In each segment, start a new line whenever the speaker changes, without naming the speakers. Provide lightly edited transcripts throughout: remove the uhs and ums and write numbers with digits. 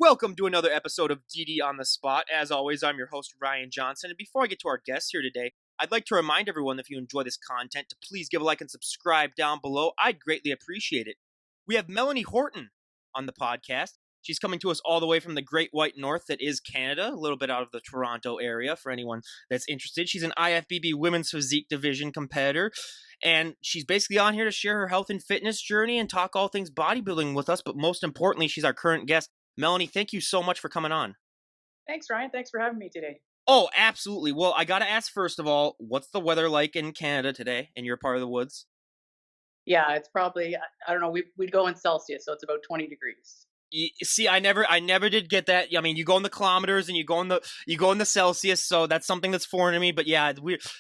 Welcome to another episode of DD on the Spot. As always, I'm your host, Ryan Johnson. And before I get to our guests here today, I'd like to remind everyone that if you enjoy this content, to please give a like and subscribe down below. I'd greatly appreciate it. We have Melanie Horton on the podcast. She's coming to us all the way from the Great White North that is Canada, a little bit out of the Toronto area for anyone that's interested. She's an IFBB Women's Physique Division competitor, and she's basically on here to share her health and fitness journey and talk all things bodybuilding with us. But most importantly, she's our current guest. Melanie, thank you so much for coming on.
Thanks, Ryan. Thanks for having me today.
Oh, absolutely. Well, I got to ask, first of all, what's the weather like in Canada today in your part of the woods?
Yeah, it's probably, I don't know, we'd go in Celsius, so it's about 20 degrees.
See, I never did get that. I mean, you go in the kilometers and you go in the Celsius, so that's something that's foreign to me. But yeah,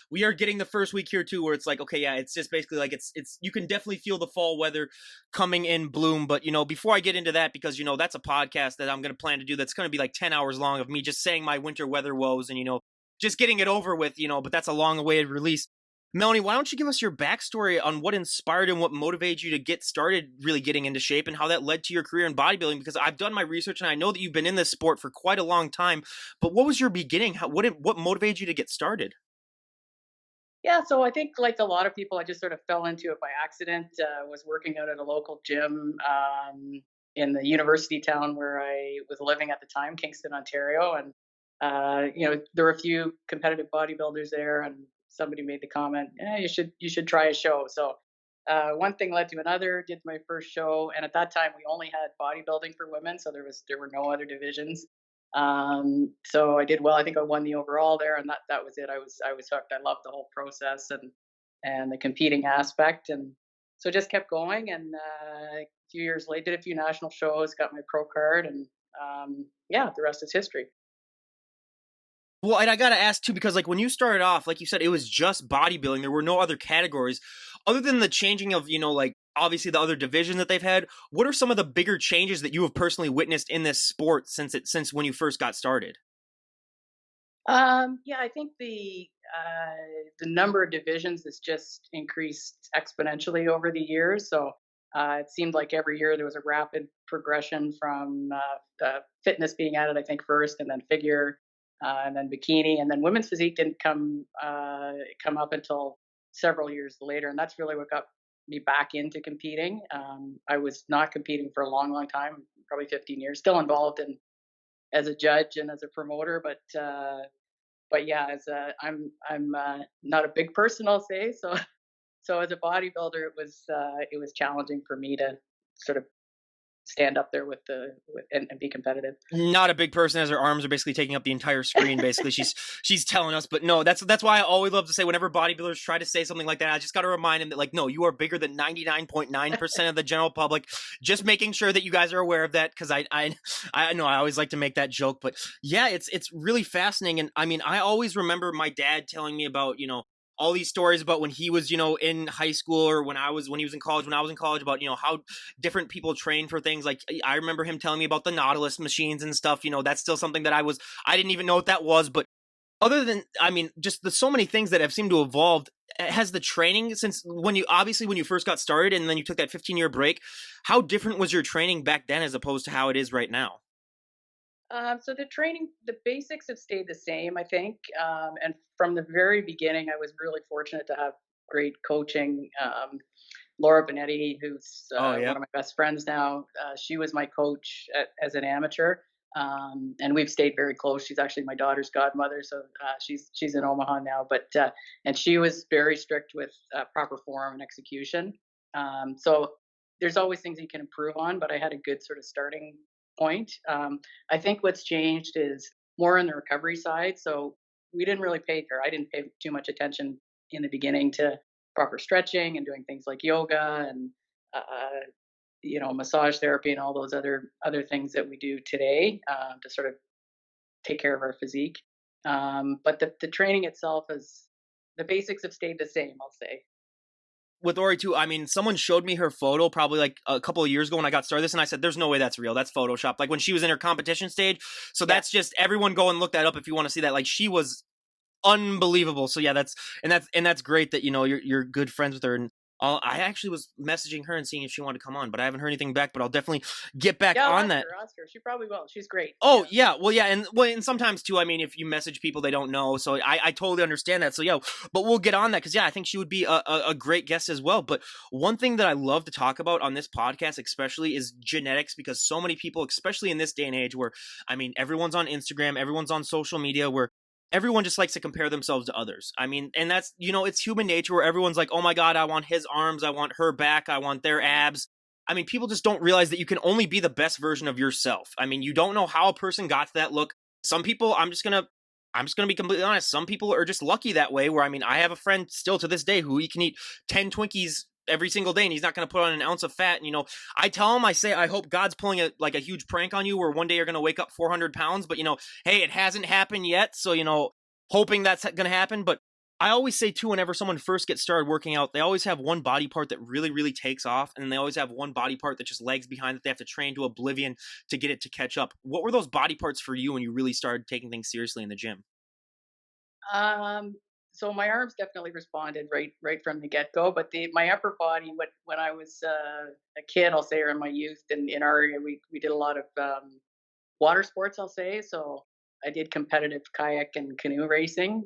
we are getting the first week here too, where it's like, okay, yeah, it's just basically like it's you can definitely feel the fall weather coming in bloom. But before I get into that, because that's a podcast that I'm gonna plan to do that's gonna be like 10 hours long of me just saying my winter weather woes and just getting it over with. But that's a long awaited release. Melanie, why don't you give us your backstory on what inspired and what motivated you to get started really getting into shape and how that led to your career in bodybuilding? Because I've done my research and I know that you've been in this sport for quite a long time, but what was your beginning? What motivated you to get started?
Yeah, so I think like a lot of people, I just sort of fell into it by accident. Was working out at a local gym in the university town where I was living at the time, Kingston, Ontario. And, there were a few competitive bodybuilders there, and somebody made the comment, you should try a show. So one thing led to another, did my first show. And at that time, we only had bodybuilding for women. So there were no other divisions. So I did well. I think I won the overall there, and that was it. I was hooked. I loved the whole process and the competing aspect, and so just kept going. And a few years later, did a few national shows, got my pro card, and the rest is history.
Well, and I got to ask too, because like when you started off, like you said, it was just bodybuilding. There were no other categories other than the changing of, like obviously the other divisions that they've had. What are some of the bigger changes that you have personally witnessed in this sport since when you first got started?
I think the number of divisions has just increased exponentially over the years. So it seemed like every year there was a rapid progression from fitness being added, I think, first, and then figure, and then bikini, and then women's physique didn't come up until several years later, and that's really what got me back into competing. I was not competing for a long, long time, probably 15 years, still involved in as a judge and as a promoter, but yeah, I'm not a big person, I'll say. So as a bodybuilder, it was challenging for me to sort of stand up there and be competitive.
Not a big person, as her arms are basically taking up the entire screen. Basically, she's telling us. But no, that's why I always love to say whenever bodybuilders try to say something like that, I just got to remind them that like, no, you are bigger than 99.9% of the general public. Just making sure that you guys are aware of that, because I know I always like to make that joke. But yeah, it's really fascinating. And I mean, I always remember my dad telling me about all these stories about when he was, in high school, or when he was in college, when I was in college, about, how different people train for things. Like I remember him telling me about the Nautilus machines and stuff. That's still something that I didn't even know what that was. But other than, I mean, just the so many things that have seemed to have evolved. Has the training since when you first got started and then you took that 15-year break, how different was your training back then as opposed to how it is right now?
So the training, the basics have stayed the same, I think. And from the very beginning, I was really fortunate to have great coaching. Laura Benetti, who's one of my best friends now, she was my coach as an amateur. And we've stayed very close. She's actually my daughter's godmother, so she's in Omaha now. But and she was very strict with proper form and execution. So there's always things you can improve on, but I had a good sort of starting point. I think what's changed is more on the recovery side. So we didn't really I didn't pay too much attention in the beginning to proper stretching and doing things like yoga and massage therapy and all those other things that we do today to sort of take care of our physique. But the training itself the basics have stayed the same, I'll say.
With Ori too, I mean, someone showed me her photo probably like a couple of years ago when I got started this, and I said, there's no way that's real. That's Photoshop. Like when she was in her competition stage. So that's just, everyone go and look that up if you want to see that. Like she was unbelievable. So yeah, that's great that, you're good friends with her. And I actually was messaging her and seeing if she wanted to come on, but I haven't heard anything back. But I'll definitely get back
Yeah, I'll
on
ask
that.
her. Ask her. She probably will. She's great.
Oh
Yeah.
yeah, well yeah, and sometimes too. I mean, if you message people they don't know, so I totally understand that. So yeah, but we'll get on that because yeah, I think she would be a great guest as well. But one thing that I love to talk about on this podcast, especially, is genetics because so many people, especially in this day and age, where I mean, everyone's on Instagram, everyone's on social media, where everyone just likes to compare themselves to others. I mean, and that's it's human nature where everyone's like, oh my god, I want his arms, I want her back, I want their abs. I mean, people just don't realize that you can only be the best version of yourself. I mean, you don't know how a person got to that look. Some people, I'm just gonna be completely honest. Some people are just lucky that way. Where I mean, I have a friend still to this day who he can eat 10 Twinkies every single day, and he's not gonna put on an ounce of fat. And I tell him, I say, I hope God's pulling a huge prank on you, where one day you're gonna wake up 400 pounds. But hey, it hasn't happened yet. So hoping that's gonna happen. But I always say too, whenever someone first gets started working out, they always have one body part that really, really takes off, and then they always have one body part that just lags behind that they have to train to oblivion to get it to catch up. What were those body parts for you when you really started taking things seriously in the gym?
Um, so my arms definitely responded right from the get go, but my upper body, when I was a kid, I'll say, or in my youth, and in our area, we did a lot of water sports. I'll say so. I did competitive kayak and canoe racing.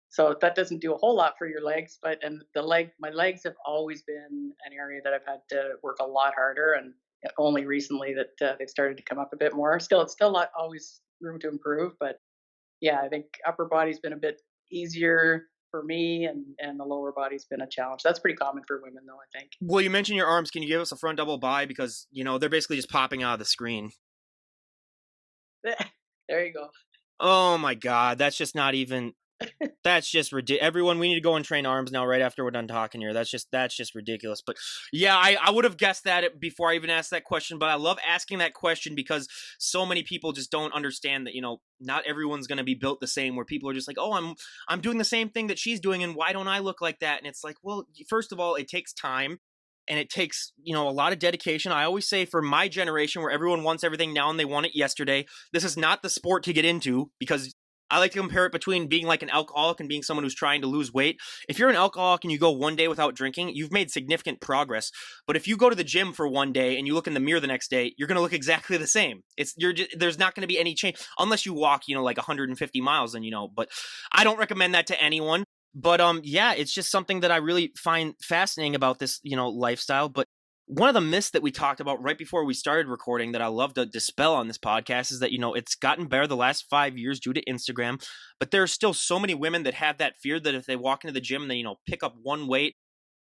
So that doesn't do a whole lot for your legs, but and my legs have always been an area that I've had to work a lot harder, and only recently that they've started to come up a bit more. It's still not always room to improve, but yeah, I think upper body's been a bit easier for me, and the lower body's been a challenge. That's pretty common for women, though, I think.
Well, you mentioned your arms. Can you give us a front double bi because they're basically just popping out of the screen.
There you go.
Oh my god, that's just not even. That's just ridiculous. Everyone, we need to go and train arms now right after we're done talking here. That's just ridiculous. But yeah, I would have guessed that before I even asked that question. But I love asking that question because so many people just don't understand that not everyone's going to be built the same. Where people are just like, oh, I'm doing the same thing that she's doing, and why don't I look like that? And it's like, well, first of all, it takes time. And it takes, a lot of dedication. I always say for my generation where everyone wants everything now and they want it yesterday, this is not the sport to get into because I like to compare it between being like an alcoholic and being someone who's trying to lose weight. If you're an alcoholic and you go one day without drinking, you've made significant progress. But if you go to the gym for one day and you look in the mirror the next day, you're going to look exactly the same. There's not going to be any change unless you walk, like 150 miles and but I don't recommend that to anyone. But yeah, it's just something that I really find fascinating about this, lifestyle. But one of the myths that we talked about right before we started recording that I love to dispel on this podcast is that, it's gotten better the last 5 years due to Instagram, but there are still so many women that have that fear that if they walk into the gym and they, pick up one weight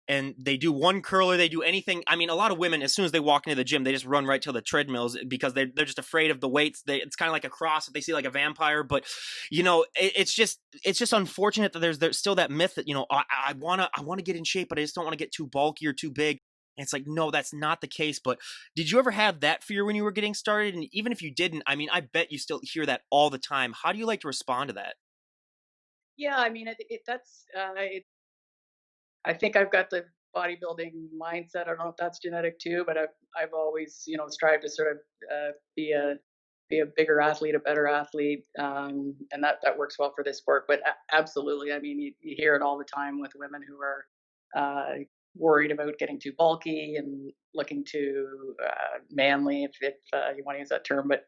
and they do one curl or they do anything. I mean, a lot of women, as soon as they walk into the gym, they just run right to the treadmills because they're just afraid of the weights. It's kind of like a cross if they see like a vampire. But it's just unfortunate that there's still that myth that I wanna get in shape, but I just don't want to get too bulky or too big. And it's like, no, that's not the case. But did you ever have that fear when you were getting started? And even if you didn't, I mean, I bet you still hear that all the time. How do you like to respond to that?
Yeah, I mean, I think I've got the bodybuilding mindset. I don't know if that's genetic too, but I've always strived to sort of be a bigger athlete, a better athlete, and that works well for this sport. But absolutely, I mean, you hear it all the time with women who are worried about getting too bulky and looking too manly, if you want to use that term. But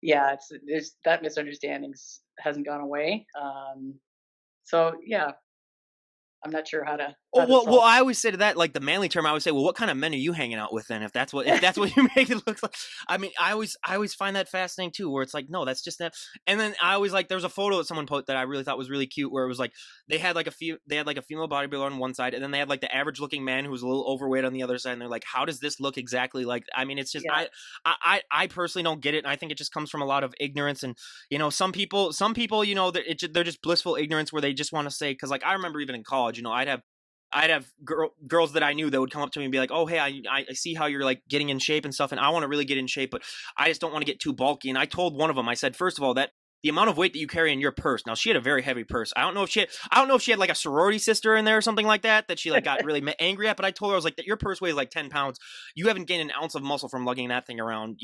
yeah, there's that misunderstandings hasn't gone away. So yeah, I'm not sure
Oh
how to
well,
solve.
I always say to that, like the manly term, I would say, well, what kind of men are you hanging out with then? If that's what you make it look like. I mean, I always find that fascinating too, where it's like, no, that's just that. And then I always like, there was a photo that someone put that I really thought was really cute, where it was like they had like a female bodybuilder on one side, and then they had like the average looking man who was a little overweight on the other side, and they're like, how does this look exactly like? I mean, it's just
Yeah,
I personally don't get it, and I think it just comes from a lot of ignorance, and some people, they're just blissful ignorance where they just want to say, because like I remember even in college, I'd have girls that I knew that would come up to me and be like, "Oh, hey, I see how you're like getting in shape and stuff, and I want to really get in shape, but I just don't want to get too bulky." And I told one of them, I said, first of all, that the amount of weight that you carry in your purse. Now, she had a very heavy purse. I don't know if she had like a sorority sister in there or something like that she like got really angry at. But I told her, I was like, that your purse weighs like 10 pounds. You haven't gained an ounce of muscle from lugging that thing around,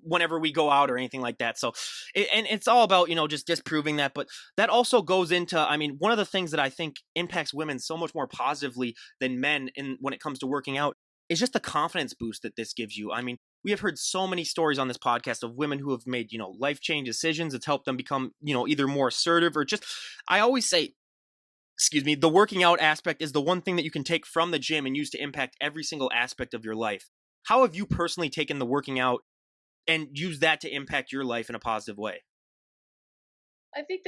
whenever we go out or anything like that. So, and it's all about, just disproving that. But that also goes into, I mean, one of the things that I think impacts women so much more positively than men when it comes to working out is just the confidence boost that this gives you. I mean, we have heard so many stories on this podcast of women who have made, life change decisions. It's helped them become, either more assertive or just, I always say, excuse me, the working out aspect is the one thing that you can take from the gym and use to impact every single aspect of your life. How have you personally taken the working out and used that to impact your life in a positive way?
I think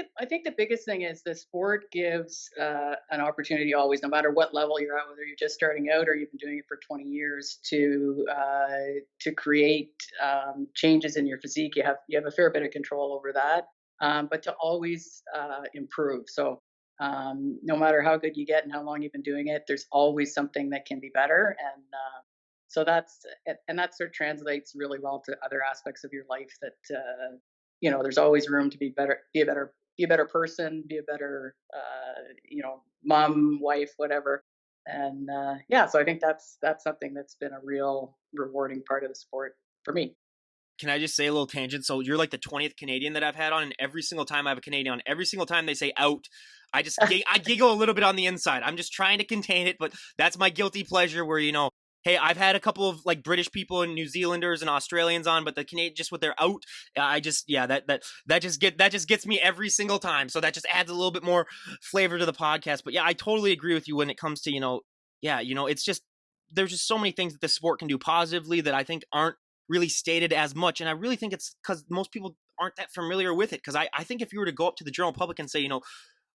the biggest thing is the sport gives an opportunity always, no matter what level you're at, whether you're just starting out or you've been doing it for 20 years, to create changes in your physique. You have a fair bit of control over that, but to always improve. So no matter how good you get and how long you've been doing it, there's always something that can be better, and so that sort of translates really well to other aspects of your life. That there's always room to be better, be a better person, be a better mom, wife, whatever. And yeah, so I think that's something that's been a real rewarding part of the sport for me.
Can I just say a little tangent? So you're like the 20th Canadian that I've had on, and every single time I have a Canadian on, every single time they say out, I giggle a little bit on the inside. I'm just trying to contain it, but that's my guilty pleasure. Where hey, I've had a couple of like British people and New Zealanders and Australians on, but the Canadian just with their out, I just that just gets me every single time. So that just adds a little bit more flavor to the podcast. But yeah, I totally agree with you when it comes to it's just there's just so many things that the sport can do positively that I think aren't really stated as much. And I really think it's because most people aren't that familiar with it. Because I think if you were to go up to the general public and say,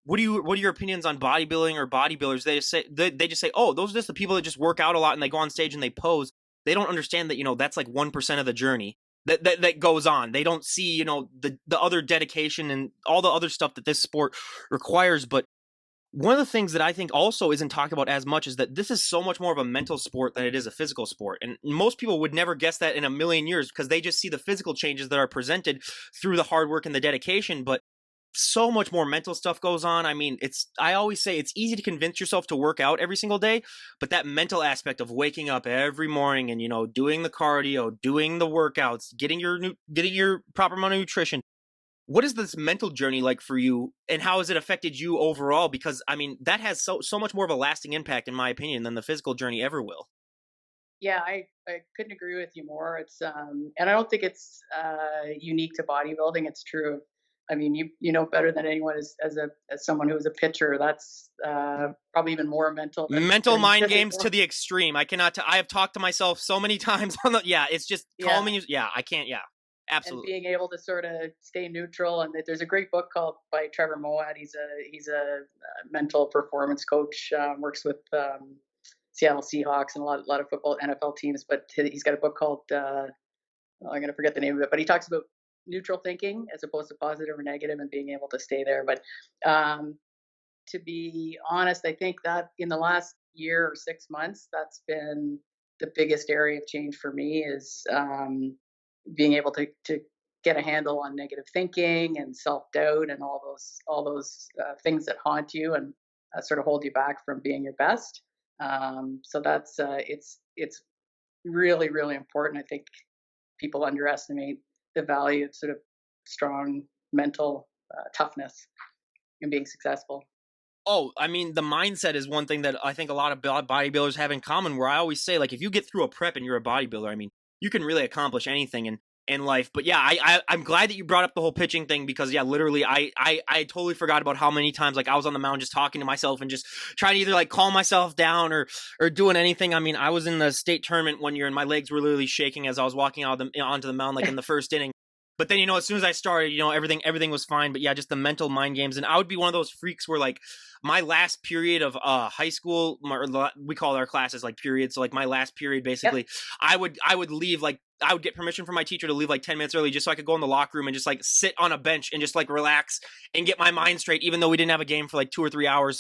what are your opinions on bodybuilding or bodybuilders? They just say, oh, those are just the people that just work out a lot and they go on stage and they pose. They don't understand that, that's like 1% of the journey that goes on. They don't see, the other dedication and all the other stuff that this sport requires. But one of the things that I think also isn't talked about as much is that this is so much more of a mental sport than it is a physical sport. And most people would never guess that in a million years because they just see the physical changes that are presented through the hard work and the dedication. But so much more mental stuff goes on. I mean, I always say it's easy to convince yourself to work out every single day, but that mental aspect of waking up every morning and, doing the cardio, doing the workouts, getting your proper amount of nutrition. What is this mental journey like for you, and how has it affected you overall? Because I mean, that has so much more of a lasting impact, in my opinion, than the physical journey ever will.
Yeah, I couldn't agree with you more. It's and I don't think it's unique to bodybuilding. It's true. I mean, you know better than anyone as someone who was a pitcher. That's probably even more mental
Mental
than
mind games to
physical.
the extreme. I cannot. I have talked to myself so many times on the. Yeah, it's just
Yeah,
calming you. Yeah, I can't. Yeah,
and
absolutely.
being able to sort of stay neutral. And there's a great book called by Trevor Moawad. He's a mental performance coach. Works with Seattle Seahawks and a lot of football NFL teams. But he's got a book called I'm going to forget the name of it. But he talks about neutral thinking as opposed to positive or negative and being able to stay there. But to be honest, I think that in the last year or 6 months, that's been the biggest area of change for me is being able to get a handle on negative thinking and self doubt and all those things that haunt you and sort of hold you back from being your best. So that's it's really really important. I think people underestimate the value of sort of strong mental toughness in being successful.
Oh, I mean, the mindset is one thing that I think a lot of bodybuilders have in common. Where I always say, like, if you get through a prep and you're a bodybuilder, I mean, you can really accomplish anything in life. But yeah, I'm glad that you brought up the whole pitching thing because yeah, literally, I totally forgot about how many times like I was on the mound just talking to myself and just trying to either like calm myself down or doing anything. I mean, I was in the state tournament one year and my legs were literally shaking as I was walking out of onto the mound like in the first inning. But then, as soon as I started, everything was fine. But yeah, just the mental mind games. And I would be one of those freaks where like my last period of high school, we call our classes like periods. So like my last period,
Yep.
basically, I would leave like I would get permission from my teacher to leave like 10 minutes early just so I could go in the locker room and just like sit on a bench and just like relax and get my mind straight, even though we didn't have a game for like 2 or 3 hours.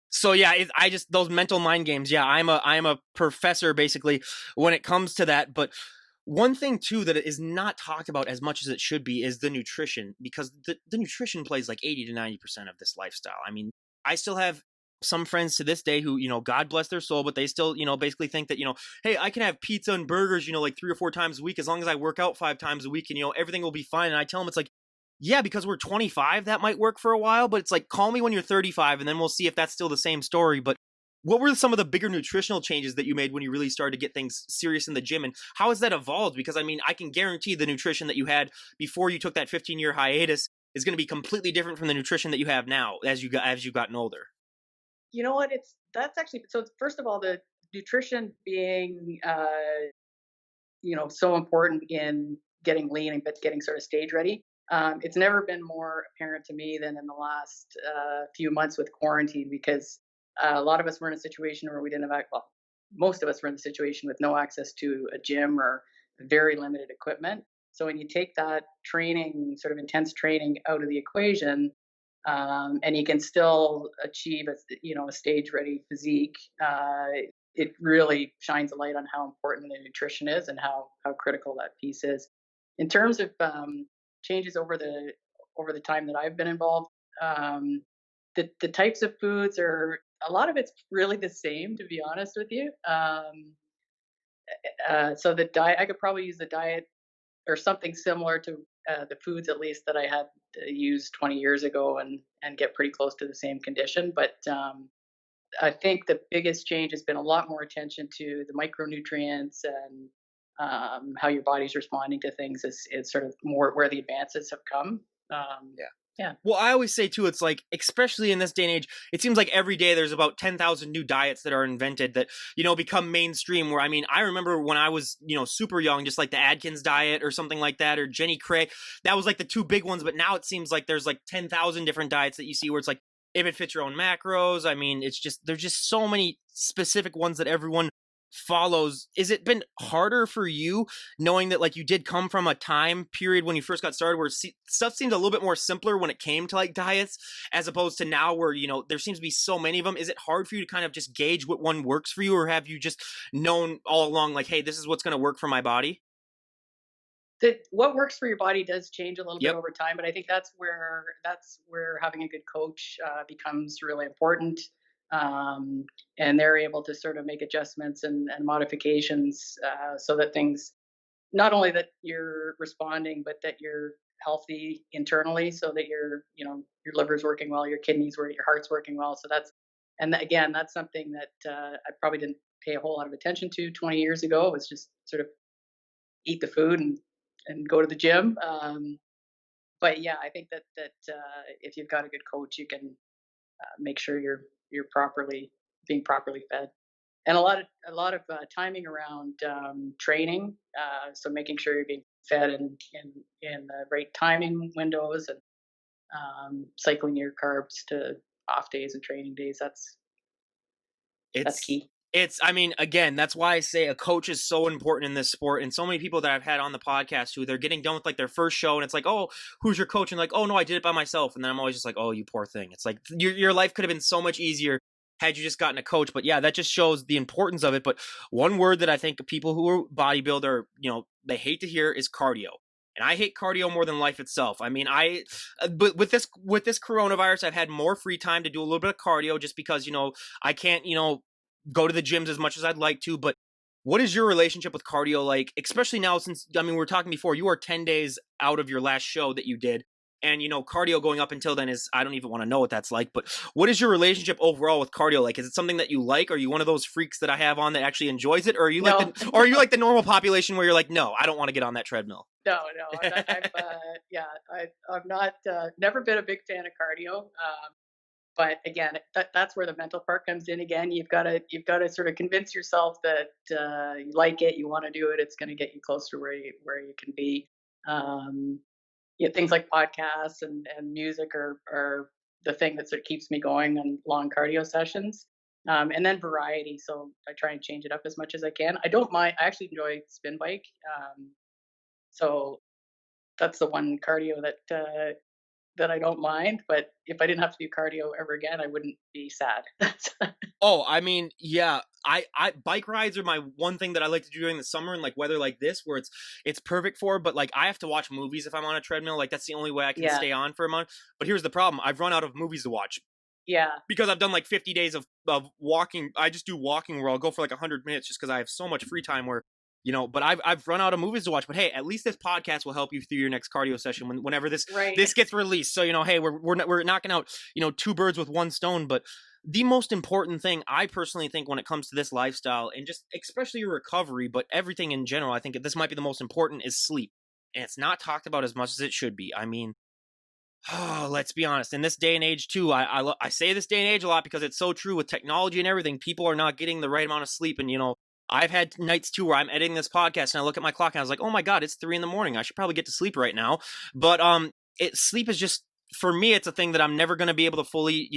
So yeah, I just those mental mind games. Yeah, I'm a professor basically when it comes to that. But one thing too that is not talked about as much as it should be is the nutrition because the nutrition plays like 80 to 90% of this lifestyle. I mean, I still have some friends to this day who, God bless their soul, but they still, basically think that, hey, I can have pizza and burgers, like 3 or 4 times a week as long as I work out 5 times a week, and, everything will be fine. And I tell them, it's like, yeah, because we're 25, that might work for a while, but it's like, call me when you're 35 and then we'll see if that's still the same story. But what were some of the bigger nutritional changes that you made when you really started to get things serious in the gym, and how has that evolved? Because I mean, I can guarantee the nutrition that you had before you took that 15-year hiatus is going to be completely different from the nutrition that you have now as you've gotten older.
You know what? That's actually, so first of all, the nutrition being so important in getting lean and getting sort of stage ready. It's never been more apparent to me than in the last few months with quarantine, because a lot of us were in a situation where we didn't have, well, most of us were in the situation with no access to a gym or very limited equipment. So when you take that training, sort of intense training, out of the equation, and you can still achieve a stage ready physique, it really shines a light on how important the nutrition is and how critical that piece is. In terms of changes over the time that I've been involved, the types of foods are, a lot of it's really the same, to be honest with you. So the diet, I could probably use the diet or something similar to the foods, at least, that I had used 20 years ago, and get pretty close to the same condition. But I think the biggest change has been a lot more attention to the micronutrients and how your body's responding to things is sort of more where the advances have come.
Yeah.
Yeah.
Well, I always say too, it's like, especially in this day and age, it seems like every day there's about 10,000 new diets that are invented that, become mainstream. Where, I mean, I remember when I was, super young, just like the Atkins diet or something like that, or Jenny Craig, that was like the two big ones. But now it seems like there's like 10,000 different diets that you see where it's like, if it fits your own macros. I mean, there's just so many specific ones that everyone follows. Is it been harder for you, knowing that like you did come from a time period when you first got started where stuff seemed a little bit more simpler when it came to like diets, as opposed to now where there seems to be so many of them? Is it hard for you to kind of just gauge what one works for you, or have you just known all along, like, hey, this is what's going to work for my body?
What works for your body does change a little bit
Yep.
over time, but I think that's where having a good coach becomes really important. Um, and they're able to sort of make adjustments and modifications, so that things, not only that you're responding, but that you're healthy internally, so that your liver's working well, your kidneys work, your heart's working well. So again, that's something that I probably didn't pay a whole lot of attention to 20 years ago. It was just sort of eat the food and go to the gym. But yeah, I think that if you've got a good coach, you can make sure you're being properly fed, and a lot of timing around training. So making sure you're being fed in the right timing windows, and cycling your carbs to off days and training days. That's
It's
key.
I mean, again, that's why I say a coach is so important in this sport. And so many people that I've had on the podcast who they're getting done with like their first show, and it's like, oh, who's your coach? And like, oh no, I did it by myself. And then I'm always just like, oh, you poor thing. It's like your life could have been so much easier had you just gotten a coach. But yeah, that just shows the importance of it. But one word that I think people who are bodybuilder, they hate to hear is cardio. And I hate cardio more than life itself. I mean, but with this coronavirus, I've had more free time to do a little bit of cardio, just because I can't go to the gyms as much as I'd like to. But what is your relationship with cardio like, especially now, since, I mean, we were talking before, you are 10 days out of your last show that you did. And, cardio going up until then is, I don't even want to know what that's like. But what is your relationship overall with cardio like? Is it something that you like? Are you one of those freaks that I have on that actually enjoys it? Or are you like
No,
or are you like the normal population where you're like, no, I don't want to get on that treadmill?
no. Yeah, I'm not. Never been a big fan of cardio. But again, that's where the mental part comes in. Again, you've got to sort of convince yourself that you like it, you want to do it. It's going to get you closer where you can be. Um, yeah, things like podcasts and music are the thing that sort of keeps me going on long cardio sessions. And then variety. So I try and change it up as much as I can. I don't mind. I actually enjoy spin bike. So that's the one cardio that I don't mind. But if I didn't have to do cardio ever again, I wouldn't be sad.
Oh, I mean, yeah, I bike rides are my one thing that I like to do during the summer and like weather like this, where it's perfect for. But like, I have to watch movies if I'm on a treadmill. Like, that's the only way I can
Yeah.
stay on for a month. But here's the problem: I've run out of movies to watch.
Yeah.
because I've done like 50 days of walking. I just do walking where I'll go for like 100 minutes just because I have so much free time where, but I've run out of movies to watch. But hey, at least this podcast will help you through your next cardio session whenever this
Right.
this gets released. So hey, we're knocking out two birds with one stone. But the most important thing I personally think when it comes to this lifestyle and just especially your recovery, but everything in general, I think this might be the most important is sleep, and it's not talked about as much as it should be. I mean, oh, let's be honest. In this day and age, too, I say this day and age a lot because it's so true with technology and everything. People are not getting the right amount of sleep, and I've had nights too where I'm editing this podcast and I look at my clock and I was like, oh my god, it's 3 a.m. I should probably get to sleep right now. But sleep is just for me, it's a thing that I'm never going to be able to fully,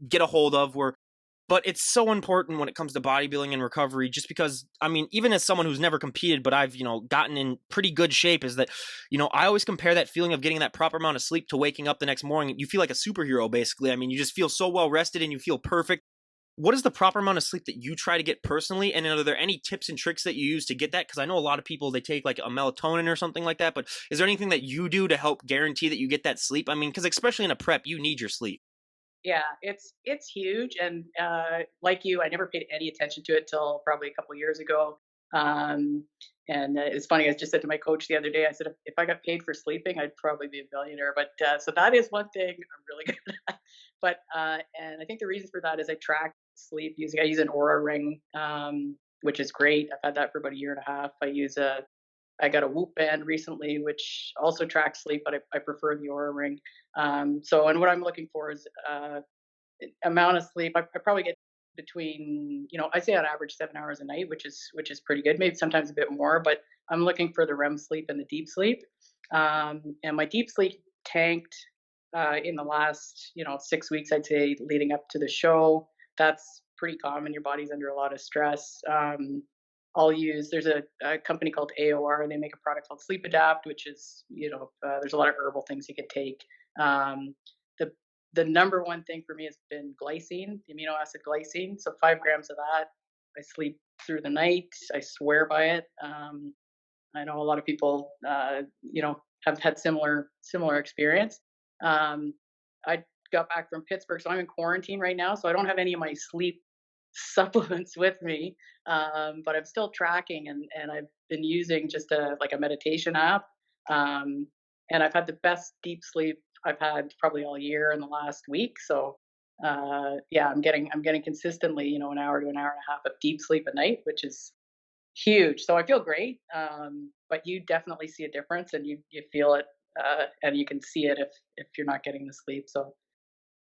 get a hold of. But it's so important when it comes to bodybuilding and recovery, just because, I mean, even as someone who's never competed, but I've, gotten in pretty good shape, is that, I always compare that feeling of getting that proper amount of sleep to waking up the next morning. You feel like a superhero, basically. I mean, you just feel so well rested and you feel perfect. What is the proper amount of sleep that you try to get personally? And are there any tips and tricks that you use to get that? Because I know a lot of people, they take like a melatonin or something like that, but is there anything that you do to help guarantee that you get that sleep? I mean, because especially in a prep, you need your sleep.
Yeah, it's huge, and like you, I never paid any attention to it till probably a couple years ago. Um, and it's funny. I just said to my coach the other day. I said, if I got paid for sleeping, I'd probably be a billionaire. But so that is one thing I'm really good at. But and I think the reason for that is I track sleep using. I use an Aura ring, which is great. I've had that for about a year and a half. I got a Whoop band recently, which also tracks sleep, but I prefer the Aura ring. And what I'm looking for is amount of sleep. I probably get between, I say on average 7 hours a night, which is pretty good. Maybe sometimes a bit more, but I'm looking for the REM sleep and the deep sleep. And my deep sleep tanked in the last, 6 weeks, I'd say, leading up to the show. That's pretty common. Your body's under a lot of stress. There's a company called AOR, and they make a product called Sleep Adapt, which is, there's a lot of herbal things you can take. Um, the the number one thing for me has been glycine, the amino acid glycine. So 5 grams of that. I sleep through the night. I swear by it. I know a lot of people, have had similar experience. Um, I got back from Pittsburgh, so I'm in quarantine right now. So I don't have any of my sleep supplements with me, but I'm still tracking, and I've been using just a meditation app, um, and I've had the best deep sleep I've had probably all year in the last week. So yeah, I'm getting consistently, an hour to an hour and a half of deep sleep a night, which is huge. So I feel great, but you definitely see a difference, and you feel it, and you can see it if you're not getting the sleep. So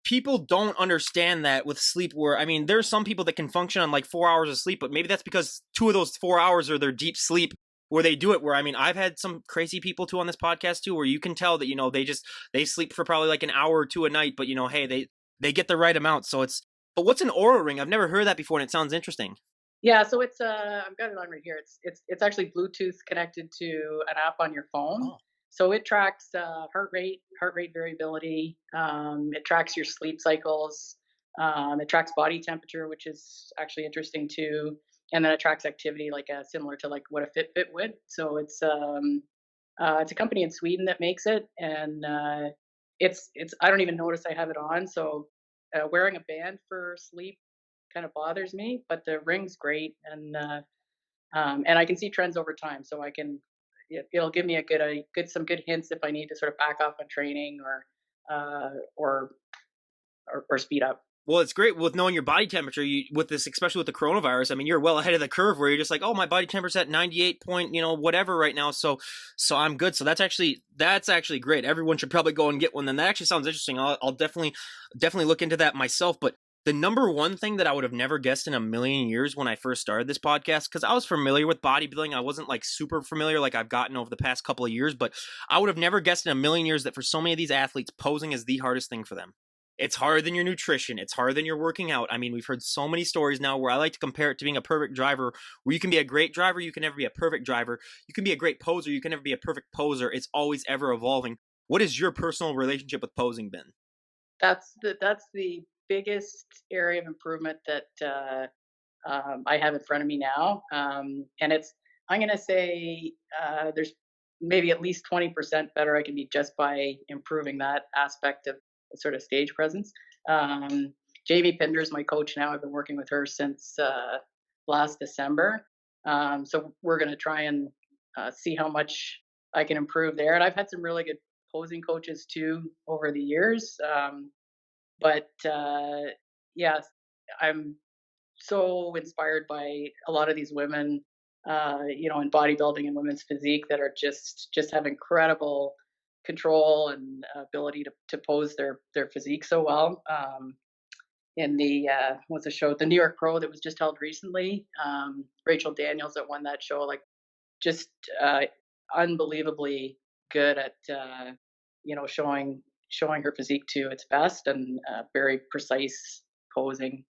People don't understand that with sleep, where I mean, there's some people that can function on like 4 hours of sleep, but maybe that's because 2 of those 4 hours are their deep sleep where they do it. Where I mean, I've had some crazy people too on this podcast too, where you can tell that they sleep for probably like an hour or two a night, but hey, they get the right amount. So but what's an aura ring? I've never heard that before, and it sounds interesting.
yeah, so it's I've got it on right here. It's actually Bluetooth connected to an app on your phone.
Oh,
So it tracks heart rate variability. It tracks your sleep cycles. It tracks body temperature, which is actually interesting too. And then it tracks activity, like similar to like what a Fitbit would. So it's a company in Sweden that makes it, and it's I don't even notice I have it on. So wearing a band for sleep kind of bothers me, but the ring's great, and I can see trends over time, so it'll give me some good hints if I need to sort of back off on training uh, or or speed up.
well, it's great with knowing your body temperature. With this, especially with the coronavirus. I mean, you're well ahead of the curve where you're just like, oh, my body temperature's at 98 point, whatever right now. So I'm good. So that's actually great. Everyone should probably go and get one. Then that actually sounds interesting. I'll definitely look into that myself. But the number one thing that I would have never guessed in a million years when I first started this podcast, because I was familiar with bodybuilding, I wasn't like super familiar like I've gotten over the past couple of years, but I would have never guessed in a million years that for so many of these athletes, posing is the hardest thing for them. It's harder than your nutrition. It's harder than your working out. I mean, we've heard so many stories now where I like to compare it to being a perfect driver, where you can be a great driver, you can never be a perfect driver. You can be a great poser, you can never be a perfect poser. It's always ever evolving. What has your personal relationship with posing been?
That's the biggest area of improvement that I have in front of me now, and I'm going to say there's maybe at least 20% better I can be just by improving that aspect of sort of stage presence. Um, Jamie Pinder's my coach now. I've been working with her since last December. So we're going to try and see how much I can improve there. And I've had some really good posing coaches too over the years. But yeah, I'm so inspired by a lot of these women, in bodybuilding and women's physique that are just have incredible control and ability to pose their physique so well. In the what's the show, the New York Pro that was just held recently, Rachel Daniels that won that show, like just uh, unbelievably good at showing her physique to its best and very precise posing.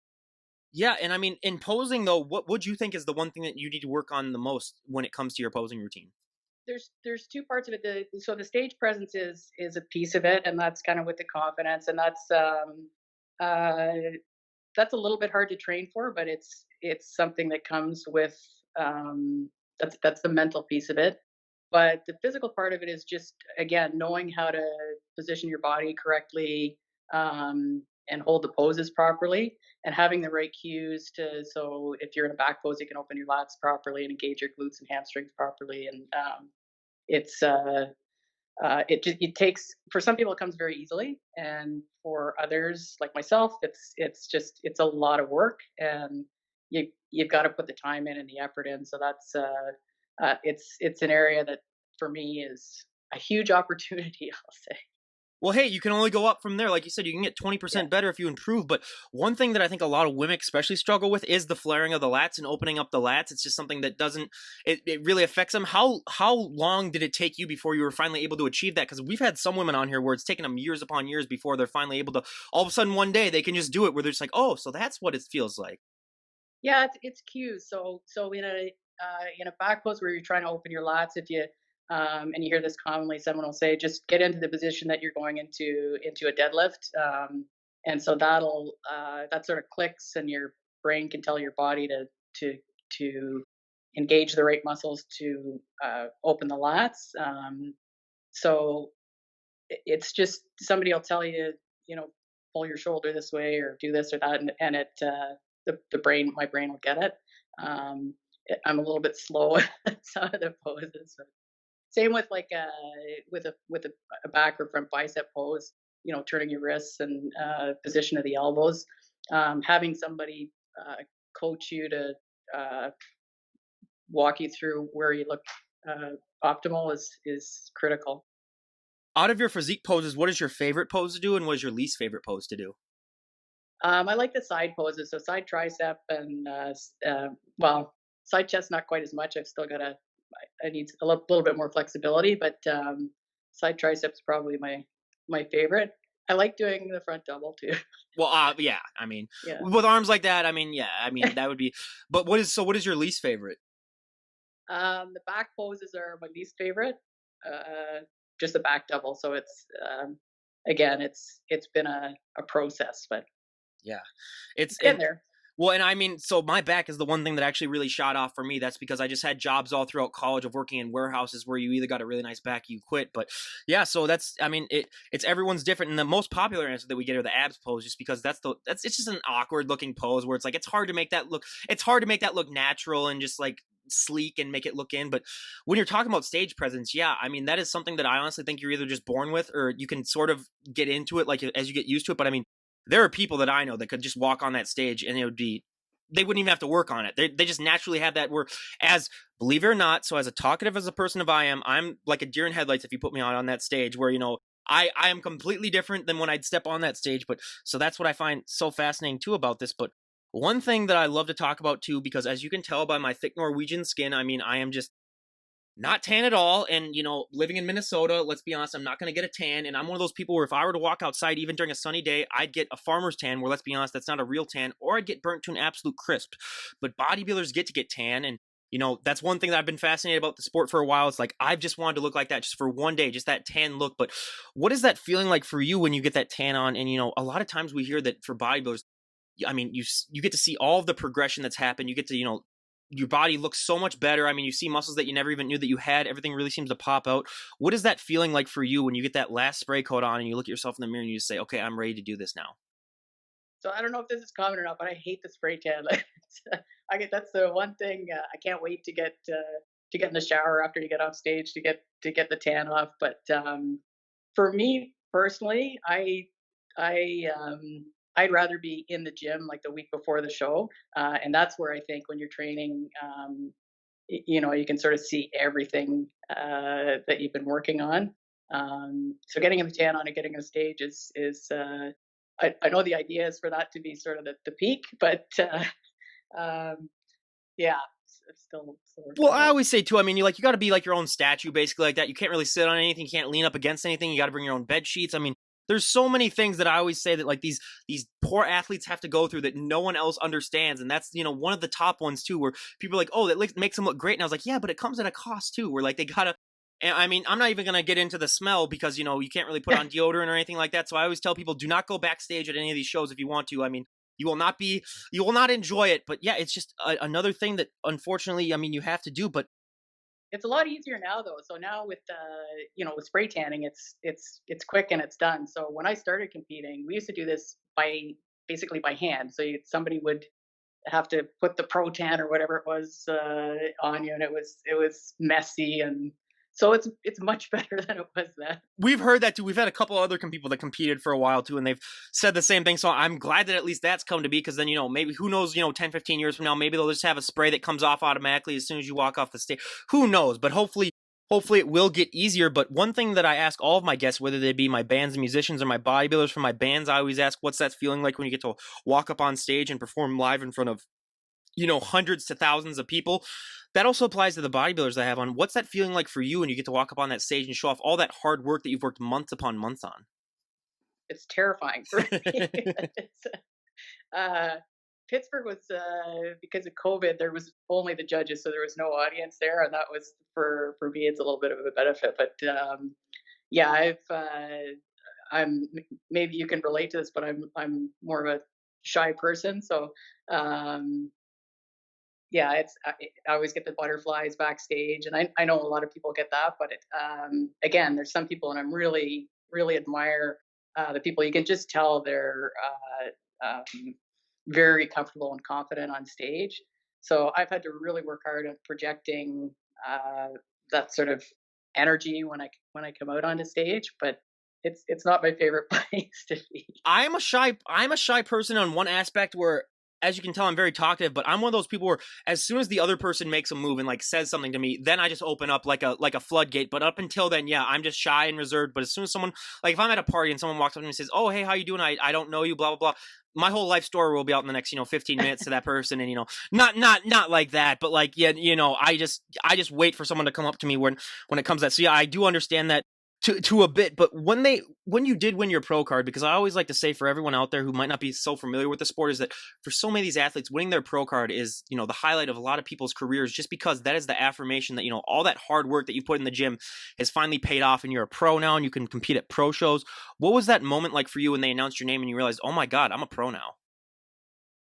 Yeah, and I mean, in posing though, what would you think is the one thing that you need to work on the most when it comes to your posing routine?
There's two parts of it. So the stage presence is a piece of it, and that's kind of with the confidence, and uh, that's a little bit hard to train for, but it's something that comes with that's the mental piece of it. But the physical part of it is just again knowing how to position your body correctly, and hold the poses properly, and having the right cues to, so if you're in a back pose, you can open your lats properly and engage your glutes and hamstrings properly, and it's it takes, for some people it comes very easily, and for others like myself it's a lot of work, and you've got to put the time in and the effort in. So that's it's an area that for me is a huge opportunity. I'll say.
Well, hey, you can only go up from there. Like you said, you can get
Yeah.
20% better if you improve. But one thing that I think a lot of women especially struggle with is the flaring of the lats and opening up the lats. It's just something that doesn't, it really affects them. How long did it take you before you were finally able to achieve that? Because we've had some women on here where it's taken them years upon years before they're finally able to, all of a sudden one day they can just do it where they're just like, oh, so that's what it feels like.
Yeah, it's cues. So in a back pose where you're trying to open your lats, if you and you hear this commonly, someone will say, just get into the position that you're going into a deadlift, and so that sort of clicks, and your brain can tell your body to to engage the right muscles to open the lats. So it's just somebody will tell you, pull your shoulder this way or do this or that, and the brain, my brain will get it. I'm a little bit slow at some of the poses. But same with like a back or front bicep pose. Turning your wrists and position of the elbows. Having somebody coach you to uh, walk you through where you look optimal is critical.
Out of your physique poses, what is your favorite pose to do and what is your least favorite pose to do?
I like the side poses, so side tricep and well, side chest not quite as much. I've still got I need a little bit more flexibility, but side triceps probably my favorite. I like doing the front double too.
Well, yeah, I mean,
Yeah.
with arms like that, I mean, yeah, I mean, that would be, but what is your least favorite?
The back poses are my least favorite. Just the back double. So again, it's been a process, but
Yeah.
it's
And
getting there.
well, and I mean, so my back is the one thing that actually really shot off for me. That's because I just had jobs all throughout college of working in warehouses where you either got a really nice back, or you quit. But yeah, so that's, I mean, it's everyone's different. And the most popular answer that we get are the abs pose, just because it's just an awkward looking pose where it's like it's hard to make that look natural and just like sleek and make it look in. But when you're talking about stage presence, yeah, I mean, that is something that I honestly think you're either just born with or you can sort of get into it like as you get used to it. But I mean, there are people that I know that could just walk on that stage and it would be, they wouldn't even have to work on it. They just naturally have that, where, as, believe it or not, so as a talkative as a person of I am, I'm like a deer in headlights if you put me on that stage where, I am completely different than when I'd step on that stage. But so that's what I find so fascinating too about this. But one thing that I love to talk about too, because as you can tell by my thick Norwegian skin, I mean, I am just not tan at all. And, living in Minnesota, let's be honest, I'm not going to get a tan. And I'm one of those people where if I were to walk outside, even during a sunny day, I'd get a farmer's tan where, let's be honest, that's not a real tan, or I'd get burnt to an absolute crisp. But bodybuilders get to get tan. And, that's one thing that I've been fascinated about the sport for a while. It's like, I've just wanted to look like that just for one day, just that tan look. But what is that feeling like for you when you get that tan on? And, a lot of times we hear that for bodybuilders, I mean, you get to see all of the progression that's happened. You get to, your body looks so much better. I mean, you see muscles that you never even knew that you had. Everything really seems to pop out. What is that feeling like for you when you get that last spray coat on and you look at yourself in the mirror and you just say, okay, I'm ready to do this now?
So I don't know if this is common or not, but I hate the spray tan. Like, I get that's the one thing I can't wait to get in the shower after you get off stage to get the tan off. But for me personally, I'd rather be in the gym like the week before the show, and that's where I think when you're training, you know, you can sort of see everything that you've been working on. So getting a tan on and getting on stage is I know the idea is for that to be sort of the peak, but um, yeah, it's still
Well,
working it
I
out.
always say too. I mean, you got to be like your own statue, basically like that. You can't really sit on anything. You can't lean up against anything. You got to bring your own bed sheets. I mean, there's so many things that I always say that like these poor athletes have to go through that no one else understands, and that's one of the top ones too, where people are like, oh, that makes them look great, and I was like, yeah, but it comes at a cost too. Where like they gotta. And I mean, I'm not even gonna get into the smell because you can't really put on deodorant or anything like that. So I always tell people, do not go backstage at any of these shows if you want to. I mean, you will not be, you will not enjoy it. But yeah, it's just another thing that unfortunately, I mean, you have to do. But
It's a lot easier now though. So now with with spray tanning, it's quick and it's done. So when I started competing, we used to do this by basically by hand. So somebody would have to put the pro tan or whatever it was on you, and it was messy, and so it's much better than it was then.
we've heard that too. We've had a couple other people that competed for a while too, and they've said the same thing. So I'm glad that at least that's come to be, because then, maybe who knows, 10, 15 years from now, maybe they'll just have a spray that comes off automatically as soon as you walk off the stage. Who knows? But hopefully it will get easier. But one thing that I ask all of my guests, whether they be my bands and musicians or my bodybuilders for my bands, I always ask, what's that feeling like when you get to walk up on stage and perform live in front of hundreds to thousands of people? That also applies to the bodybuilders I have on. What's that feeling like for you when you get to walk up on that stage and show off all that hard work that you've worked months upon months on?
It's terrifying for me. It's, uh, Pittsburgh was because of COVID, there was only the judges, so there was no audience there, and that was for me. It's a little bit of a benefit, but yeah, I'm maybe you can relate to this, but I'm more of a shy person, so um, yeah, I always get the butterflies backstage, and I know a lot of people get that, but again, there's some people, and I'm really admire the people. You can just tell they're very comfortable and confident on stage. So I've had to really work hard at projecting uh, that sort of energy when I come out onto stage, but it's not my favorite place to be.
I'm a shy person on one aspect where, as you can tell, I'm very talkative, but I'm one of those people where as soon as the other person makes a move and like says something to me, then I just open up like a floodgate. But up until then, yeah, I'm just shy and reserved. But as soon as someone, like if I'm at a party and someone walks up to me and says, "Oh, hey, how you doing? I don't know you," blah blah blah. My whole life story will be out in the next 15 minutes to that person, and not like that, but like, yeah, I just wait for someone to come up to me when it comes to that. So yeah, I do understand that to a bit. But when you did win your pro card, because I always like to say, for everyone out there who might not be so familiar with the sport, is that for so many of these athletes, winning their pro card is the highlight of a lot of people's careers, just because that is the affirmation that all that hard work that you put in the gym has finally paid off, and you're a pro now and you can compete at pro shows. What was that moment like for you when they announced your name and you realized, oh my god, I'm a pro now?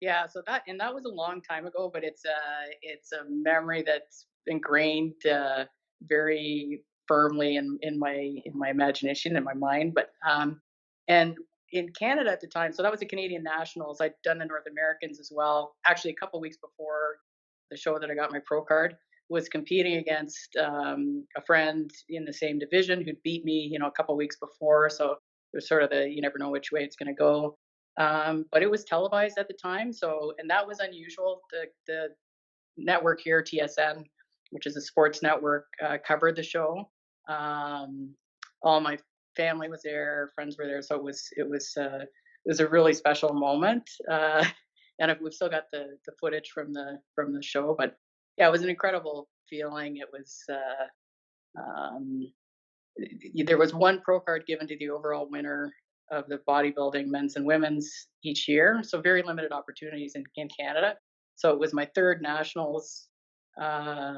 Yeah, so that was a long time ago, but it's a memory that's ingrained very firmly in my imagination and my mind. But and in Canada at the time, so that was the Canadian Nationals. I'd done the North Americans as well. Actually, a couple weeks before the show that I got my pro card, was competing against a friend in the same division who'd beat me, a couple weeks before. So there's sort of the you never know which way it's going to go. But it was televised at the time, so and that was unusual. The network here, TSN, which is a sports network, covered the show. Um, all my family was there, friends were there, so it was a really special moment. And we've still got the footage from the show, but yeah, it was an incredible feeling. It was um, there was one pro card given to the overall winner of the bodybuilding men's and women's each year. So very limited opportunities in Canada. So it was my third nationals. Uh,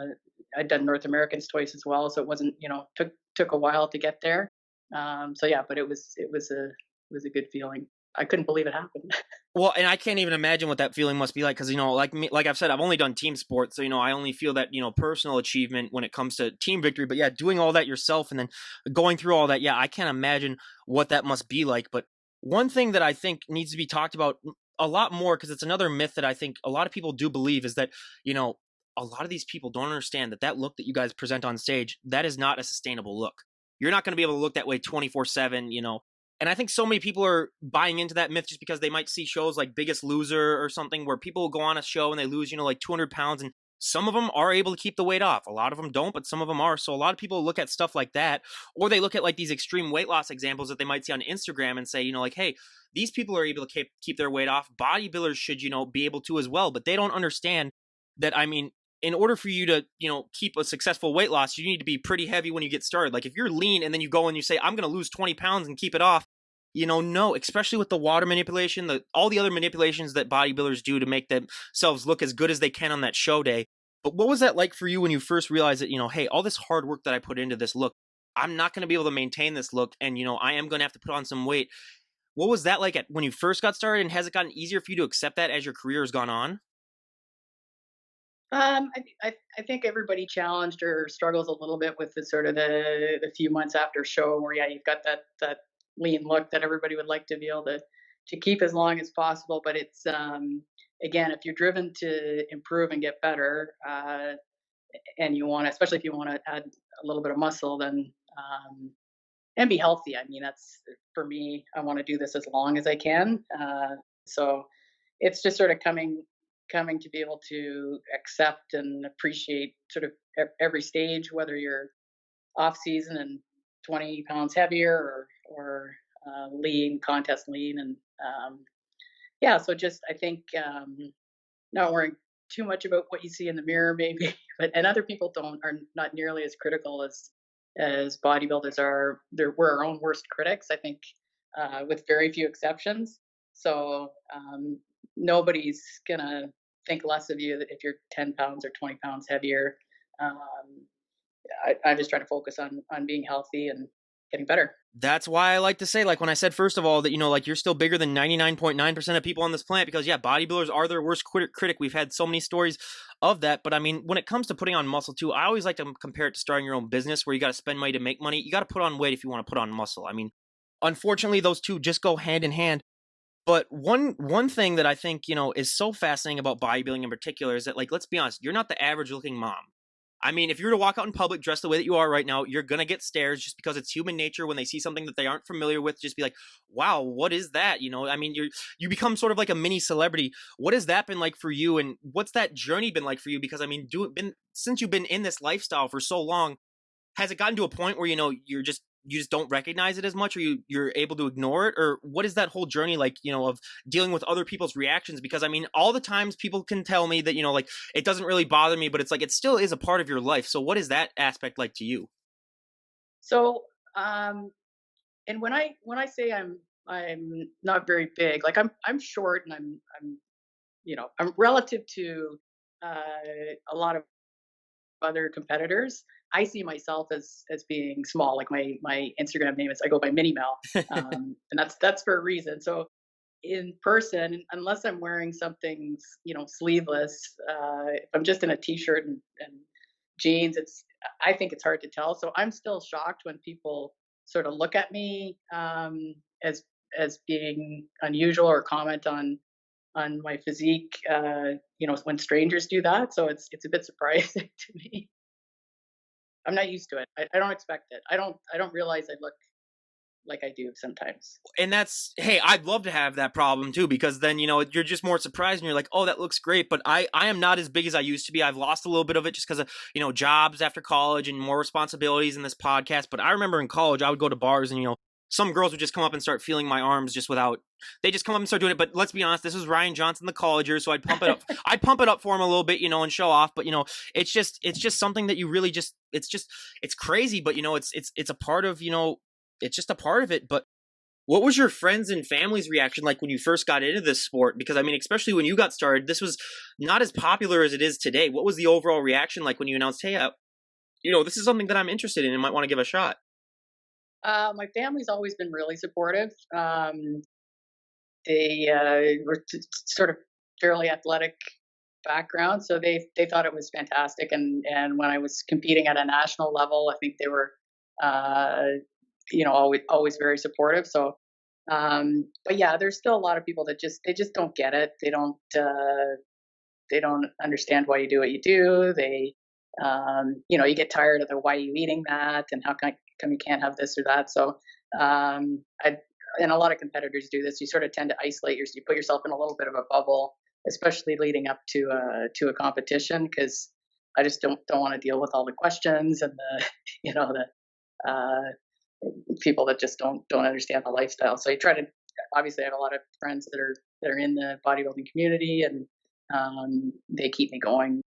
I'd done North Americans twice as well. So it wasn't, took a while to get there. So yeah, but it was a good feeling. I couldn't believe it happened.
Well, and I can't even imagine what that feeling must be like, because like me, like I've said, I've only done team sports, so I only feel that personal achievement when it comes to team victory. But yeah, doing all that yourself and then going through all that, yeah, I can't imagine what that must be like. But one thing that I think needs to be talked about a lot more, because it's another myth that I think a lot of people do believe, is that, you know, a lot of these people don't understand that that look that you guys present on stage, that is not a sustainable look. You're not going to be able to look that way 24/7, you know. And I think so many people are buying into that myth just because they might see shows like Biggest Loser or something, where people go on a show and they lose, you know, like 200 pounds, and some of them are able to keep the weight off. A lot of them don't, but some of them are. So a lot of people look at stuff like that, or they look at like these extreme weight loss examples that they might see on Instagram and say, you know, like, hey, these people are able to keep their weight off. Bodybuilders should, you know, be able to as well. But they don't understand that, I mean, in order for you to, you know, keep a successful weight loss, you need to be pretty heavy when you get started. Like if you're lean and then you go and you say, I'm going to lose 20 pounds and keep it off, you know, no, especially with the water manipulation, all the other manipulations that bodybuilders do to make themselves look as good as they can on that show day. But what was that like for you when you first realized that, you know, hey, all this hard work that I put into this look, I'm not going to be able to maintain this look, and, you know, I am going to have to put on some weight. What was that like when you first got started, and has it gotten easier for you to accept that as your career has gone on?
I think everybody challenged or struggles a little bit with the sort of the few months after show where, yeah, you've got that lean look that everybody would like to be able to keep as long as possible. But it's again, if you're driven to improve and get better, and you want to, especially if you want to add a little bit of muscle, then and be healthy. I mean, that's for me. I want to do this as long as I can. So it's just sort of coming to be able to accept and appreciate sort of every stage, whether you're off season and 20 pounds heavier, or lean, contest lean. And yeah, so just I think not worrying too much about what you see in the mirror, maybe, but and other people are not nearly as critical as bodybuilders are. We're our own worst critics, I think, with very few exceptions. So nobody's gonna think less of you if you're 10 pounds or 20 pounds heavier. Um, I just try to focus on being healthy and getting better.
That's why I like to say, like when I said, first of all, that, you know, like you're still bigger than 99.9% of people on this planet, because yeah, bodybuilders are their worst critic. We've had so many stories of that. But I mean, when it comes to putting on muscle too, I always like to compare it to starting your own business, where you got to spend money to make money. You got to put on weight if you want to put on muscle. I mean, unfortunately, those two just go hand in hand. But one thing that I think, you know, is so fascinating about bodybuilding in particular is that, like, let's be honest, you're not the average looking mom. I mean, if you were to walk out in public dressed the way that you are right now, you're gonna get stares, just because it's human nature when they see something that they aren't familiar with. Just be like, "Wow, what is that?" You know, I mean, you become sort of like a mini celebrity. What has that been like for you, and what's that journey been like for you? Because I mean, since you've been in this lifestyle for so long, has it gotten to a point where, you know, you just don't recognize it as much, or you're able to ignore it, or what is that whole journey like, you know, of dealing with other people's reactions? Because I mean, all the times people can tell me that, you know, like it doesn't really bother me, but it's like it still is a part of your life. So what is that aspect like to you?
So and when I say I'm not very big, like I'm short, and I'm I'm relative to a lot of other competitors. I see myself as being small. Like my Instagram name is, I go by Minnie Mel, and that's for a reason. So in person, unless I'm wearing something sleeveless, if I'm just in a t-shirt and jeans, I think it's hard to tell. So I'm still shocked when people sort of look at me as being unusual, or comment on my physique. When strangers do that, so it's a bit surprising to me. I'm not used to it. I don't expect it. I don't realize I look like I do sometimes.
And that's, hey, I'd love to have that problem too, because then, you know, you're just more surprised and you're like, oh, that looks great. But I am not as big as I used to be. I've lost a little bit of it just because of, you know, jobs after college and more responsibilities in this podcast. But I remember in college, I would go to bars and, you know, some girls would just come up and start feeling my arms just without, they just come up and start doing it. But let's be honest, this was Ryan Johnson, the colleger. So I'd pump it up. I'd pump it up for him a little bit, you know, and show off. But, you know, it's just something that you really it's crazy. But, you know, it's a part of, you know, it's just a part of it. But what was your friends and family's reaction like when you first got into this sport? Because I mean, especially when you got started, this was not as popular as it is today. What was the overall reaction like when you announced, "Hey, you know, this is something that I'm interested in and might want to give a shot"?
My family's always been really supportive. They were sort of fairly athletic background, so they thought it was fantastic. And when I was competing at a national level, I think they were, always very supportive. So But yeah, there's still a lot of people that they just don't get it. They don't understand why you do what you do. You get tired of the why are you eating that and come you can't have this or that. So, I and a lot of competitors do this. You sort of tend to you put yourself in a little bit of a bubble, especially leading up to a competition, because I just don't want to deal with all the questions and the people that just don't understand the lifestyle. So you try to obviously I have a lot of friends that are in the bodybuilding community, and they keep me going.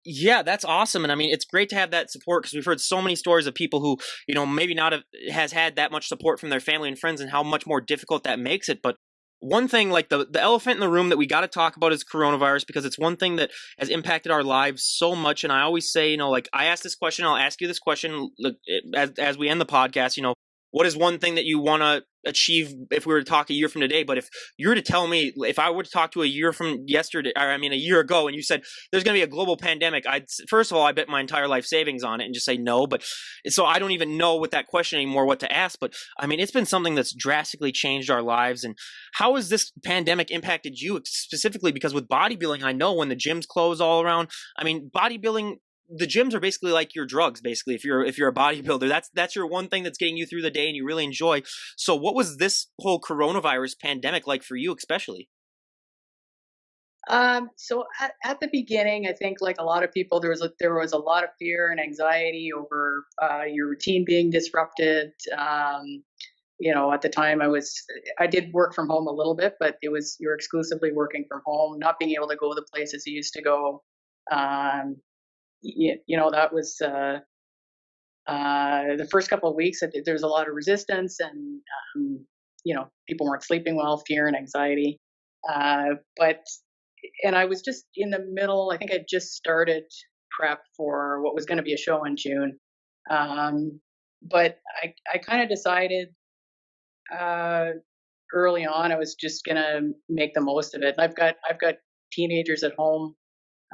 Yeah, that's awesome. And I mean, it's great to have that support because we've heard so many stories of people who, maybe not have, has had that much support from their family and friends and how much more difficult that makes it. But one thing, like the elephant in the room that we got to talk about is coronavirus because it's one thing that has impacted our lives so much. And I always say, like I ask this question, I'll ask you this question as we end the podcast, what is one thing that you want to achieve if we were to talk a year from today? But if you were to tell me, if I were to talk to a year from yesterday, or I mean, a year ago, and you said there's going to be a global pandemic, first of all, I bet my entire life savings on it and just say no. But so I don't even know with that question anymore what to ask. But I mean, it's been something that's drastically changed our lives. And how has this pandemic impacted you specifically? Because with bodybuilding, I know when the gyms close all around, I mean, bodybuilding, the gyms are basically like your drugs. Basically, if you're a bodybuilder, that's your one thing that's getting you through the day and you really enjoy. So what was this whole coronavirus pandemic like for you, especially?
So at the beginning, I think like a lot of people, there was a lot of fear and anxiety over your routine being disrupted. At the time, I did work from home a little bit, but you're exclusively working from home, not being able to go the places you used to go. Um, that was the first couple of weeks. There was a lot of resistance, and people weren't sleeping well, fear and anxiety. But and I was just in the middle. I think I just started prep for what was going to be a show in June. Um, but I kind of decided uh, early on I was just going to make the most of it. And I've got teenagers at home,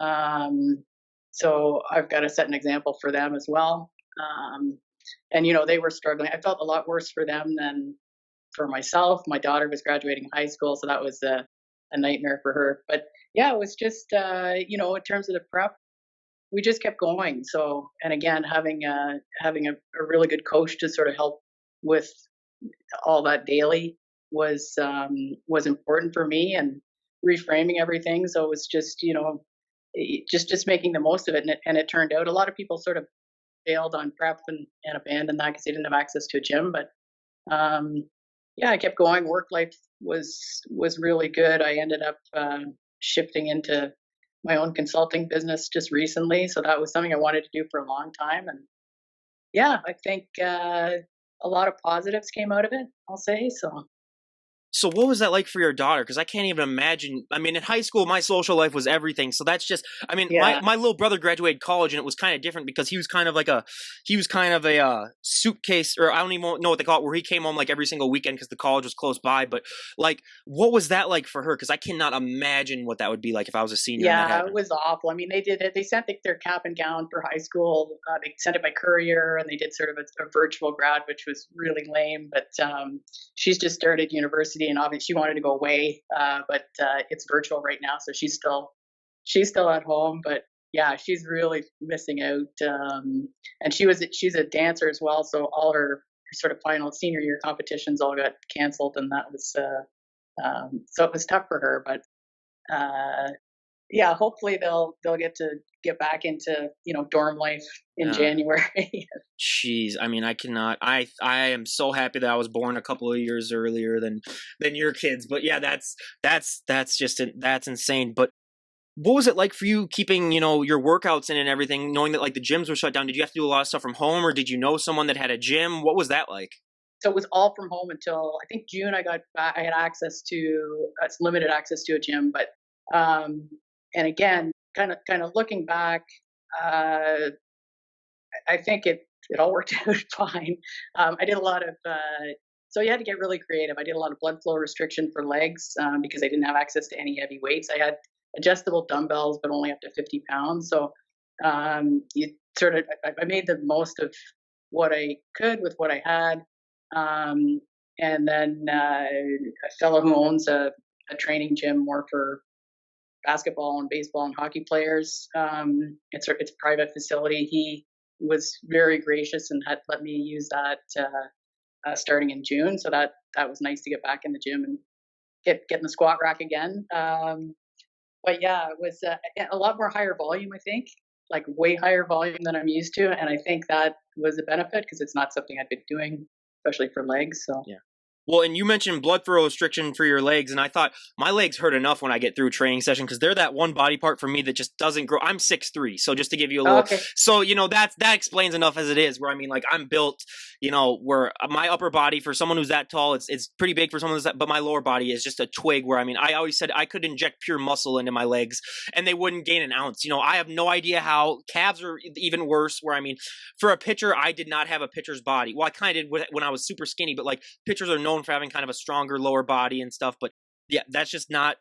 um, so I've got to set an example for them as well. Um, and they were struggling. I felt a lot worse for them than for myself. My daughter was graduating high school, so that was a nightmare for her. But yeah, it was just in terms of the prep, we just kept going. So, and again, having a really good coach to sort of help with all that daily was important for me, and reframing everything. So it was just just making the most of it, and it turned out a lot of people sort of failed on prep and abandoned that because they didn't have access to a gym. But um, yeah, I kept going. Work life was really good. I ended up shifting into my own consulting business just recently, so that was something I wanted to do for a long time. And yeah, I think a lot of positives came out of it, I'll say. So
So what was that like for your daughter? Because I can't even imagine. I mean, in high school, my social life was everything. So that's just. I mean, my
yeah,
my little brother graduated college, and it was kind of different because he was kind of like a suitcase, or I don't even know what they call it, where he came home like every single weekend because the college was close by. But like, what was that like for her? Because I cannot imagine what that would be like if I was a senior and that
yeah, it
happened.
was awful. I mean, they did it. They sent their cap and gown for high school. They sent it by courier, and they did sort of a virtual grad, which was really lame. But she's just started university, and obviously she wanted to go away, but it's virtual right now, so she's still at home. But yeah, she's really missing out. And she's a dancer as well, so all her sort of final senior year competitions all got canceled, and that was so it was tough for her. But uh, yeah, hopefully they'll get back into dorm life in
Uh,
January.
Jeez, I mean, I cannot. I am so happy that I was born a couple of years earlier than your kids. But yeah, that's just that's insane. But what was it like for you keeping, your workouts in and everything, knowing that like the gyms were shut down? Did you have to do a lot of stuff from home, or did you know someone that had a gym? What was that like?
So it was all from home until I think June. I got back. I had access to limited access to a gym, but um, and again, kind of looking back, uh, I think it all worked out fine. I did a lot of so you had to get really creative. I did a lot of blood flow restriction for legs because I didn't have access to any heavy weights. I had adjustable dumbbells, but only up to 50 pounds. So you sort of I made the most of what I could with what I had. Um, and then a fellow who owns a training gym more for basketball and baseball and hockey players. It's a private facility. He was very gracious and had let me use that starting in June. So that was nice to get back in the gym and get in the squat rack again. But yeah, it was a lot more higher volume. I think like way higher volume than I'm used to, and I think that was a benefit because it's not something I've been doing, especially for legs. So
Yeah. Well, and you mentioned blood flow restriction for your legs, and I thought my legs hurt enough when I get through a training session because they're that one body part for me that just doesn't grow. I'm 6'3", so just to give you a little,
okay,
so that explains enough as it is. Where I mean, like I'm built, where my upper body for someone who's that tall, it's pretty big for someone who's that, but my lower body is just a twig. Where I mean, I always said I could inject pure muscle into my legs and they wouldn't gain an ounce. I have no idea how. Calves are even worse. Where I mean, for a pitcher, I did not have a pitcher's body. Well, I kind of did when I was super skinny, but like pitchers are known for having kind of a stronger lower body and stuff. But yeah, that's just not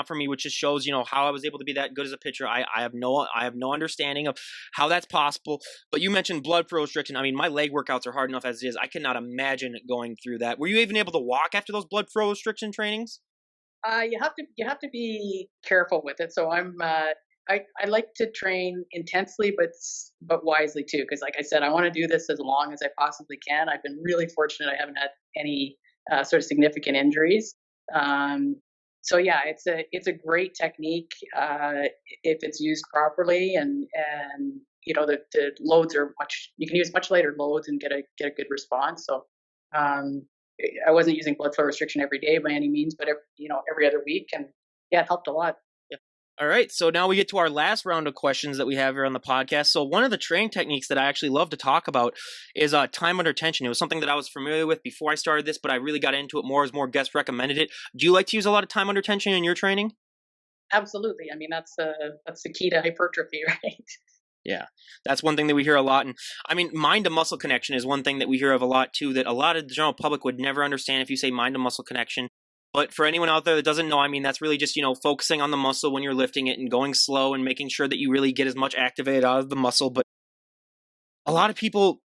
for me, which just shows, how I was able to be that good as a pitcher. I have no understanding of how that's possible. But you mentioned blood flow restriction. I mean, my leg workouts are hard enough as it is. I cannot imagine going through that. Were you even able to walk after those blood flow restriction trainings?
you have to be careful with it. So I like to train intensely, but wisely too. Because like I said, I want to do this as long as I possibly can. I've been really fortunate. I haven't had any sort of significant injuries. Um, so yeah, it's a great technique if it's used properly, and the loads are much. You can use much lighter loads and get a good response. So um, I wasn't using blood flow restriction every day by any means, but every other week, and yeah, it helped a lot.
All right, so now we get to our last round of questions that we have here on the podcast. So one of the training techniques that I actually love to talk about is time under tension. It was something that I was familiar with before I started this, but I really got into it more as more guests recommended it. Do you like to use a lot of time under tension in your training?
Absolutely. I mean, that's the key to hypertrophy, right?
Yeah, that's one thing that we hear a lot. And I mean, mind to muscle connection is one thing that we hear of a lot too, that a lot of the general public would never understand if you say mind to muscle connection. But for anyone out there that doesn't know, I mean, that's really just, focusing on the muscle when you're lifting it and going slow and making sure that you really get as much activated out of the muscle. But a lot of people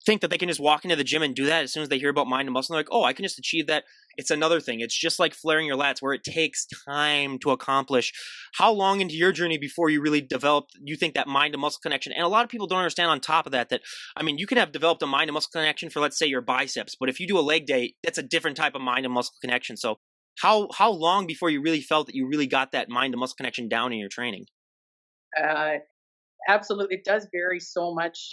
think that they can just walk into the gym and do that as soon as they hear about mind and muscle. They're like, oh, I can just achieve that. It's another thing. It's just like flaring your lats where it takes time to accomplish. How long into your journey before you really developed, you think, that mind to muscle connection? And a lot of people don't understand on top of that, I mean, you can have developed a mind to muscle connection for, let's say, your biceps. But if you do a leg day, that's a different type of mind to muscle connection. So how long before you really felt that you really got that mind to muscle connection down in your training?
Uh, Absolutely, it does vary so much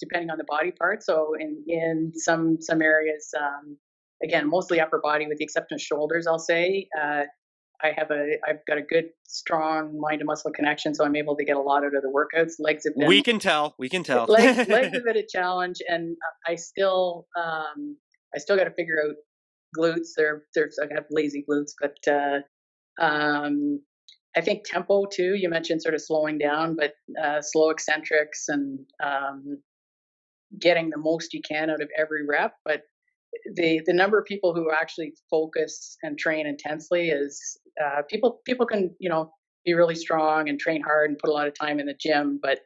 depending on the body part. So in some areas, again, mostly upper body, with the exception of shoulders, I'll say. I've got a good strong mind to muscle connection, so I'm able to get a lot out of the workouts. Legs have been
We can tell. We can tell.
legs have been a challenge, and I still got to figure out glutes. I have lazy glutes, but um, I think tempo too. You mentioned sort of slowing down, but slow eccentrics and getting the most you can out of every rep. But the number of people who actually focus and train intensely is people can be really strong and train hard and put a lot of time in the gym, but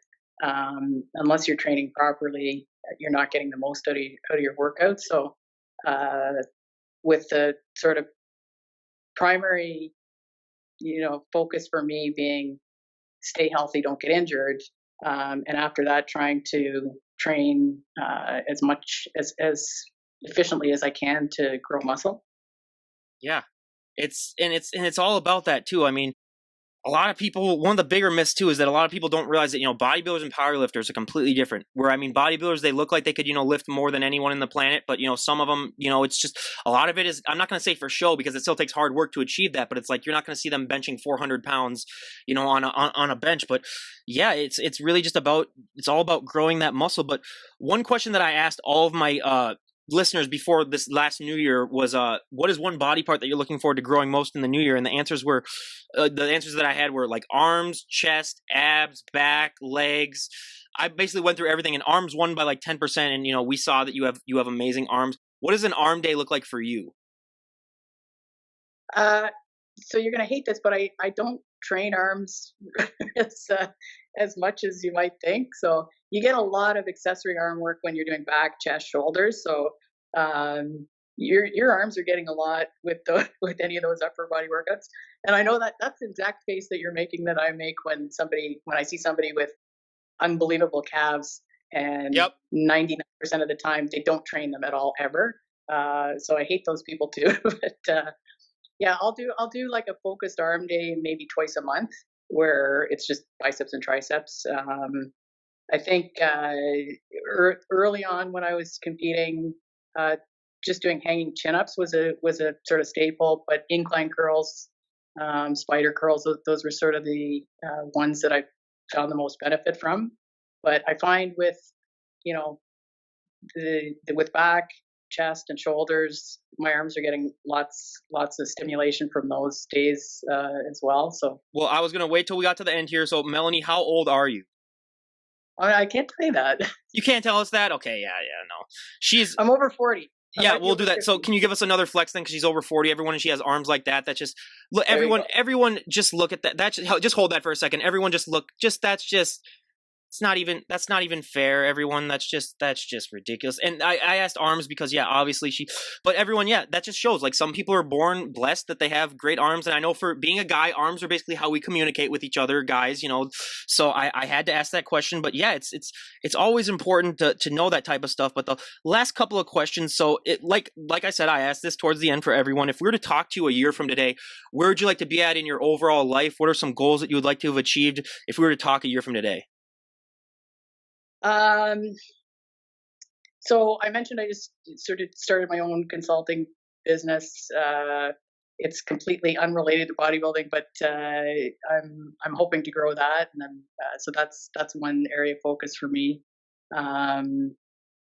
unless you're training properly, you're not getting the most out of your workouts. So with the sort of primary focus for me being stay healthy, don't get injured, and after that, trying to train as much as efficiently as I can to grow muscle.
Yeah. It's all about that too. I mean, a lot of people, one of the bigger myths too is that a lot of people don't realize that, bodybuilders and powerlifters are completely different. Where I mean, bodybuilders, they look like they could, lift more than anyone in the planet, but some of them, it's just a lot of it is, I'm not going to say for show because it still takes hard work to achieve that, but it's like you're not going to see them benching 400 pounds, on a bench. But yeah, it's really just about, it's all about growing that muscle. But one question that I asked all of my listeners before this last new year was what is one body part that you're looking forward to growing most in the new year? And the answers that I had were like arms, chest, abs, back, legs. I basically went through everything, and arms won by like 10%, and we saw that you have amazing arms. What does an arm day look like for you?
Uh, so you're going to hate this, but I don't train arms as as much as you might think. So you get a lot of accessory arm work when you're doing back, chest, shoulders. So your arms are getting a lot with the with any of those upper body workouts. And I know that that's the exact face that you're making that I make when I see somebody with unbelievable calves, and
Yep.
99% of the time they don't train them at all ever. So I hate those people too. But yeah, I'll do like a focused arm day maybe twice a month where it's just biceps and triceps. I think early on when I was competing, uh, just doing hanging chin ups was a sort of staple, but incline curls, spider curls, those were sort of the ones that I found the most benefit from. But I find with you know with back, chest, and shoulders, my arms are getting lots of stimulation from those days as well. So
Well, I was gonna wait till we got to the end here. So, Melanie, how old are you?
I can't say that.
You can't tell us that? Okay, yeah, no. She's
I'm over 40. I
yeah,
might be
we'll do
over
that. So,
50.
can you give us another flex then? Because she's over 40. Everyone, and she has arms like that. That just look.
There you
Everyone,
go.
everyone, just look at that. Just hold that for a second. Everyone, just look. Just that's just it's not even that's not even fair, everyone. That's just ridiculous. And I asked arms because yeah, obviously but everyone, yeah, that just shows like some people are born blessed that they have great arms. And I know for being a guy, arms are basically how we communicate with each other, guys, so I had to ask that question. But yeah, it's always important to know that type of stuff. But the last couple of questions, so it like I said, I asked this towards the end for everyone. If we were to talk to you a year from today, where would you like to be at in your overall life? What are some goals that you would like to have achieved if we were to talk a year from today?
Um, so I mentioned I just sort of started my own consulting business. It's completely unrelated to bodybuilding, but I'm hoping to grow that, and so that's one area of focus for me. Um,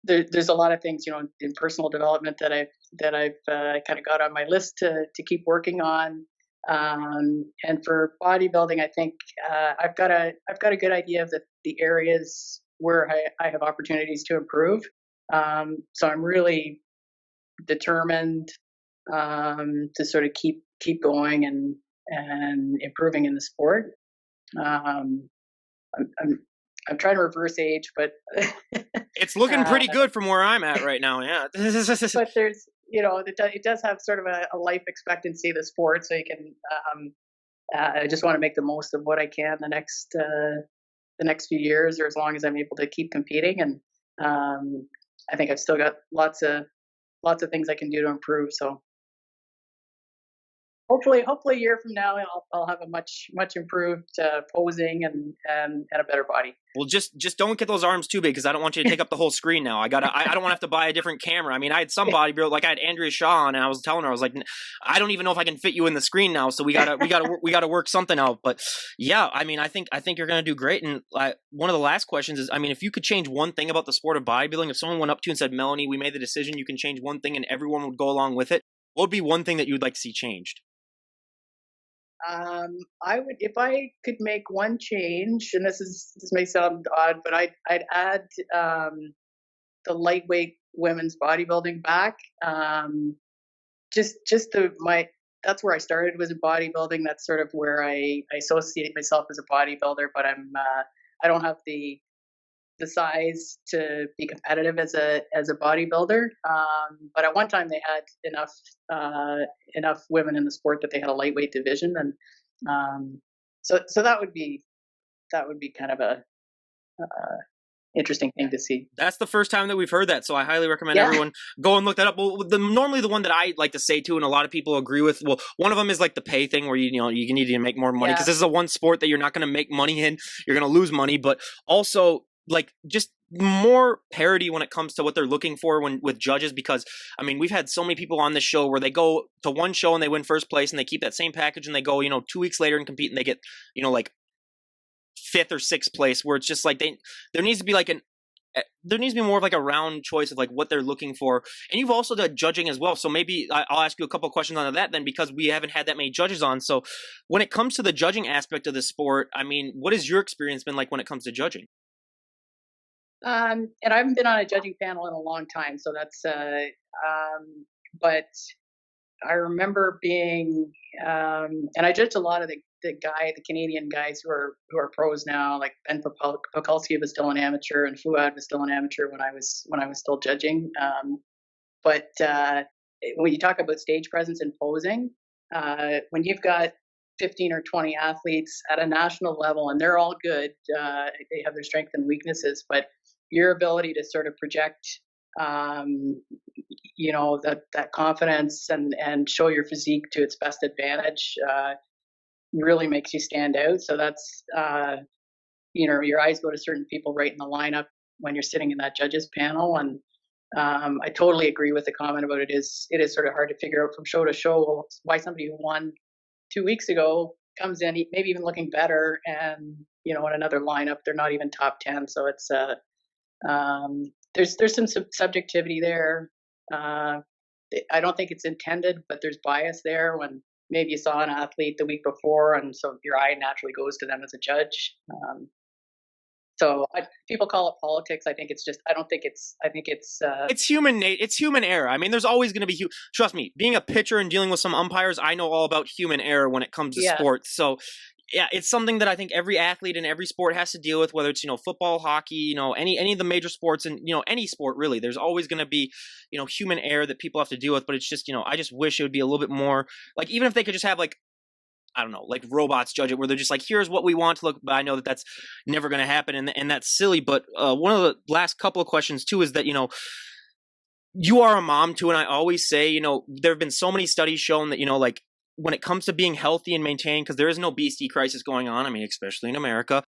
there's a lot of things, in personal development that I've kind of got on my list to keep working on. And for bodybuilding, I think I've got a good idea of the areas where I have opportunities to improve. So I'm really determined to sort of keep going and improving in the sport. Um, I'm I'm trying to reverse age, but
It's looking
uh,
pretty good from where I'm at right now. Yeah.
but there's it does have sort of a life expectancy of the sport, so you can I just want to make the most of what I can the next few years, or as long as I'm able to keep competing. And I think I've still got lots of things I can do to improve. So hopefully a year from now, I'll have a much improved posing and a better body.
Well, just don't get those arms too big because I don't want you to take up the whole screen now. I don't want to have to buy a different camera. I mean, I had some bodybuilder like I had Andrea Shaw on, and I was telling her I was like, I don't even know if I can fit you in the screen now. So we gotta work something out. But yeah, I mean, I think you're gonna do great. And one of the last questions is, I mean, if you could change one thing about the sport of bodybuilding, if someone went up to you and said, Melanie, we made the decision, you can change one thing, and everyone would go along with it, what would be one thing that you would like to see changed?
I would, if I could make one change, and this may sound odd, but I'd add the lightweight women's bodybuilding back. Just my That's where I started, was in bodybuilding. That's sort of where I associate myself as a bodybuilder, but I don't have the size to be competitive as a bodybuilder. But at one time they had enough women in the sport that they had a lightweight division, and so that would be kind of a interesting thing to see.
That's the first time that we've heard that, so I highly recommend
Yeah,
everyone go and look that up. Well, normally the one that I like to say too, and a lot of people agree with. Well, one of them is like the pay thing, where you need to make more money because
yeah.
this is a one sport that you're not going to make money in. You're going to lose money, but also like just more parity when it comes to what they're looking for when with judges. Because I mean, we've had so many people on this show where they go to one show and they win first place, and they keep that same package, and they go 2 weeks later and compete, and they get like fifth or sixth place, where it's just like there needs to be like there needs to be more of like a round choice of like what they're looking for. And you've also done judging as well, so maybe I'll ask you a couple of questions on that then, because we haven't had that many judges on. So when it comes to the judging aspect of the sport, I mean, what has your experience been like when it comes to judging?
And I haven't been on a judging panel in a long time, so but I remember being, and I judged a lot of the Canadian guys who are pros now, like Ben Pakulski was still an amateur, and Fuad was still an amateur when I was still judging. But when you talk about stage presence and posing, when you've got 15 or 20 athletes at a national level and they're all good, they have their strengths and weaknesses, but your ability to sort of project, um, that confidence and show your physique to its best advantage really makes you stand out. So that's, your eyes go to certain people right in the lineup when you're sitting in that judges panel. And I totally agree with the comment about it is sort of hard to figure out from show to show why somebody who won 2 weeks ago comes in, maybe even looking better, and in another lineup they're not even top 10. So it's there's some subjectivity there. Uh, I don't think it's intended, but there's bias there when maybe you saw an athlete the week before, and so your eye naturally goes to them as a judge. People call it politics. I think it's just. I don't think it's. I think it's.
It's it's human error. I mean, there's always going to be. Trust me, being a pitcher and dealing with some umpires, I know all about human error when it comes to
Yeah.
sports. So, yeah, it's something that I think every athlete in every sport has to deal with. Whether it's football, hockey, any of the major sports, and any sport really. There's always going to be human error that people have to deal with. But it's just I just wish it would be a little bit more like, even if they could just have like, I don't know, like robots judge it, where they're just like, here's what we want to look. But I know that that's never going to happen, and that's silly. But one of the last couple of questions too is that you are a mom too, and I always say there have been so many studies shown that like when it comes to being healthy and maintained, because there is no obesity crisis going on. I mean, especially in America.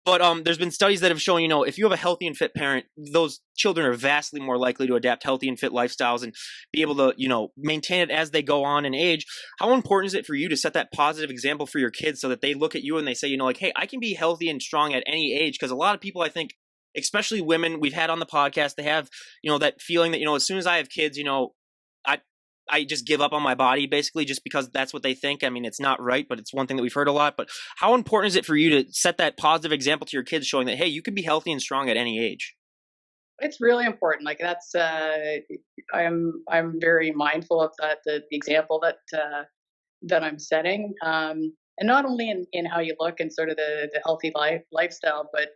But there's been studies that have shown, if you have a healthy and fit parent, those children are vastly more likely to adapt healthy and fit lifestyles and be able to, maintain it as they go on in age. How important is it for you to set that positive example for your kids so that they look at you and they say, like, hey, I can be healthy and strong at any age? Because a lot of people, I think, especially women we've had on the podcast, they have, that feeling that, as soon as I have kids, I just give up on my body basically just because that's what they think. I mean, it's not right, but it's one thing that we've heard a lot. But how important is it for you to set that positive example to your kids, showing that, hey, you can be healthy and strong at any age?
It's really important. Like that's, I'm very mindful of that, the example that I'm setting, and not only in how you look and sort of the healthy lifestyle, but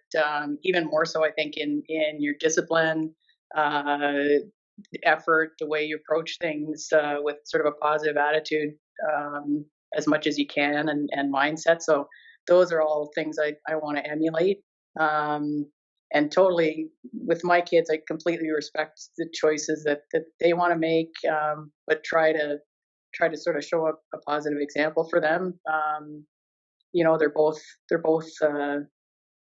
even more so, I think in your discipline, effort, the way you approach things with sort of a positive attitude, as much as you can, and mindset. So those are all things I want to emulate. And totally with my kids, I completely respect the choices that they want to make, but try to sort of show a positive example for them. They're both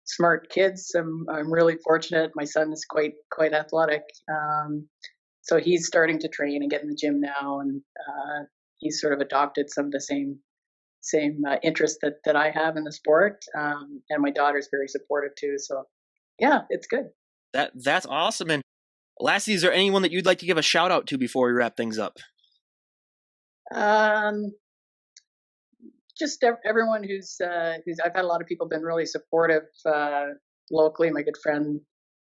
smart kids. I'm really fortunate. My son is quite athletic, so he's starting to train and get in the gym now, and he's sort of adopted some of the same interests that I have in the sport. And my daughter's very supportive too. So yeah, it's good.
That's awesome. And lastly, is there anyone that you'd like to give a shout out to before we wrap things up?
Just everyone who's I've had a lot of people been really supportive locally. My good friend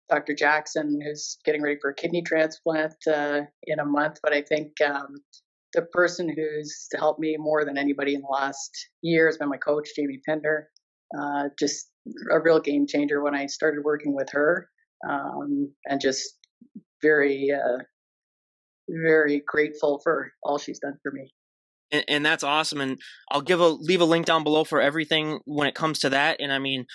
Dr. Jackson, who's getting ready for a kidney transplant in a month. But I think the person who's helped me more than anybody in the last year has been my coach, Jamie Pinder. Just a real game changer when I started working with her, and just very, very grateful for all she's done for me.
And that's awesome. And I'll leave a link down below for everything when it comes to that. And I mean,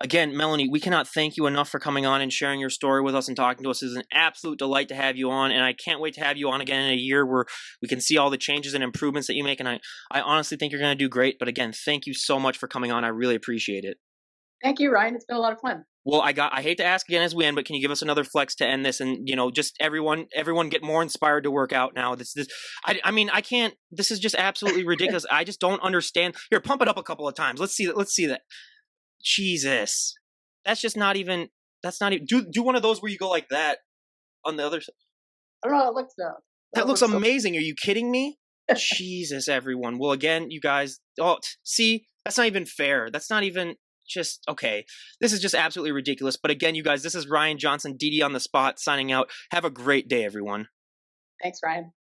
again, Melanie, we cannot thank you enough for coming on and sharing your story with us and talking to us. It's an absolute delight to have you on. And I can't wait to have you on again in a year where we can see all the changes and improvements that you make. And I honestly think you're going to do great. But again, thank you so much for coming on. I really appreciate it.
Thank you, Ryan. It's been a lot of fun.
Well, I hate to ask again as we end, but can you give us another flex to end this, and just everyone get more inspired to work out now? I mean, I can't. This is just absolutely ridiculous. I just don't understand. Here, pump it up a couple of times. Let's see that. Jesus, that's just not even. That's not even. Do one of those where you go like that on the other side.
I don't know. It looks
that looks amazing. Are you kidding me? Jesus, everyone. Well, again, you guys. Oh, see, that's not even fair. That's not even. Just okay. This is just absolutely ridiculous. But again, you guys, this is Ryan Johnson, DD on the spot, signing out. Have a great day, everyone.
Thanks, Ryan.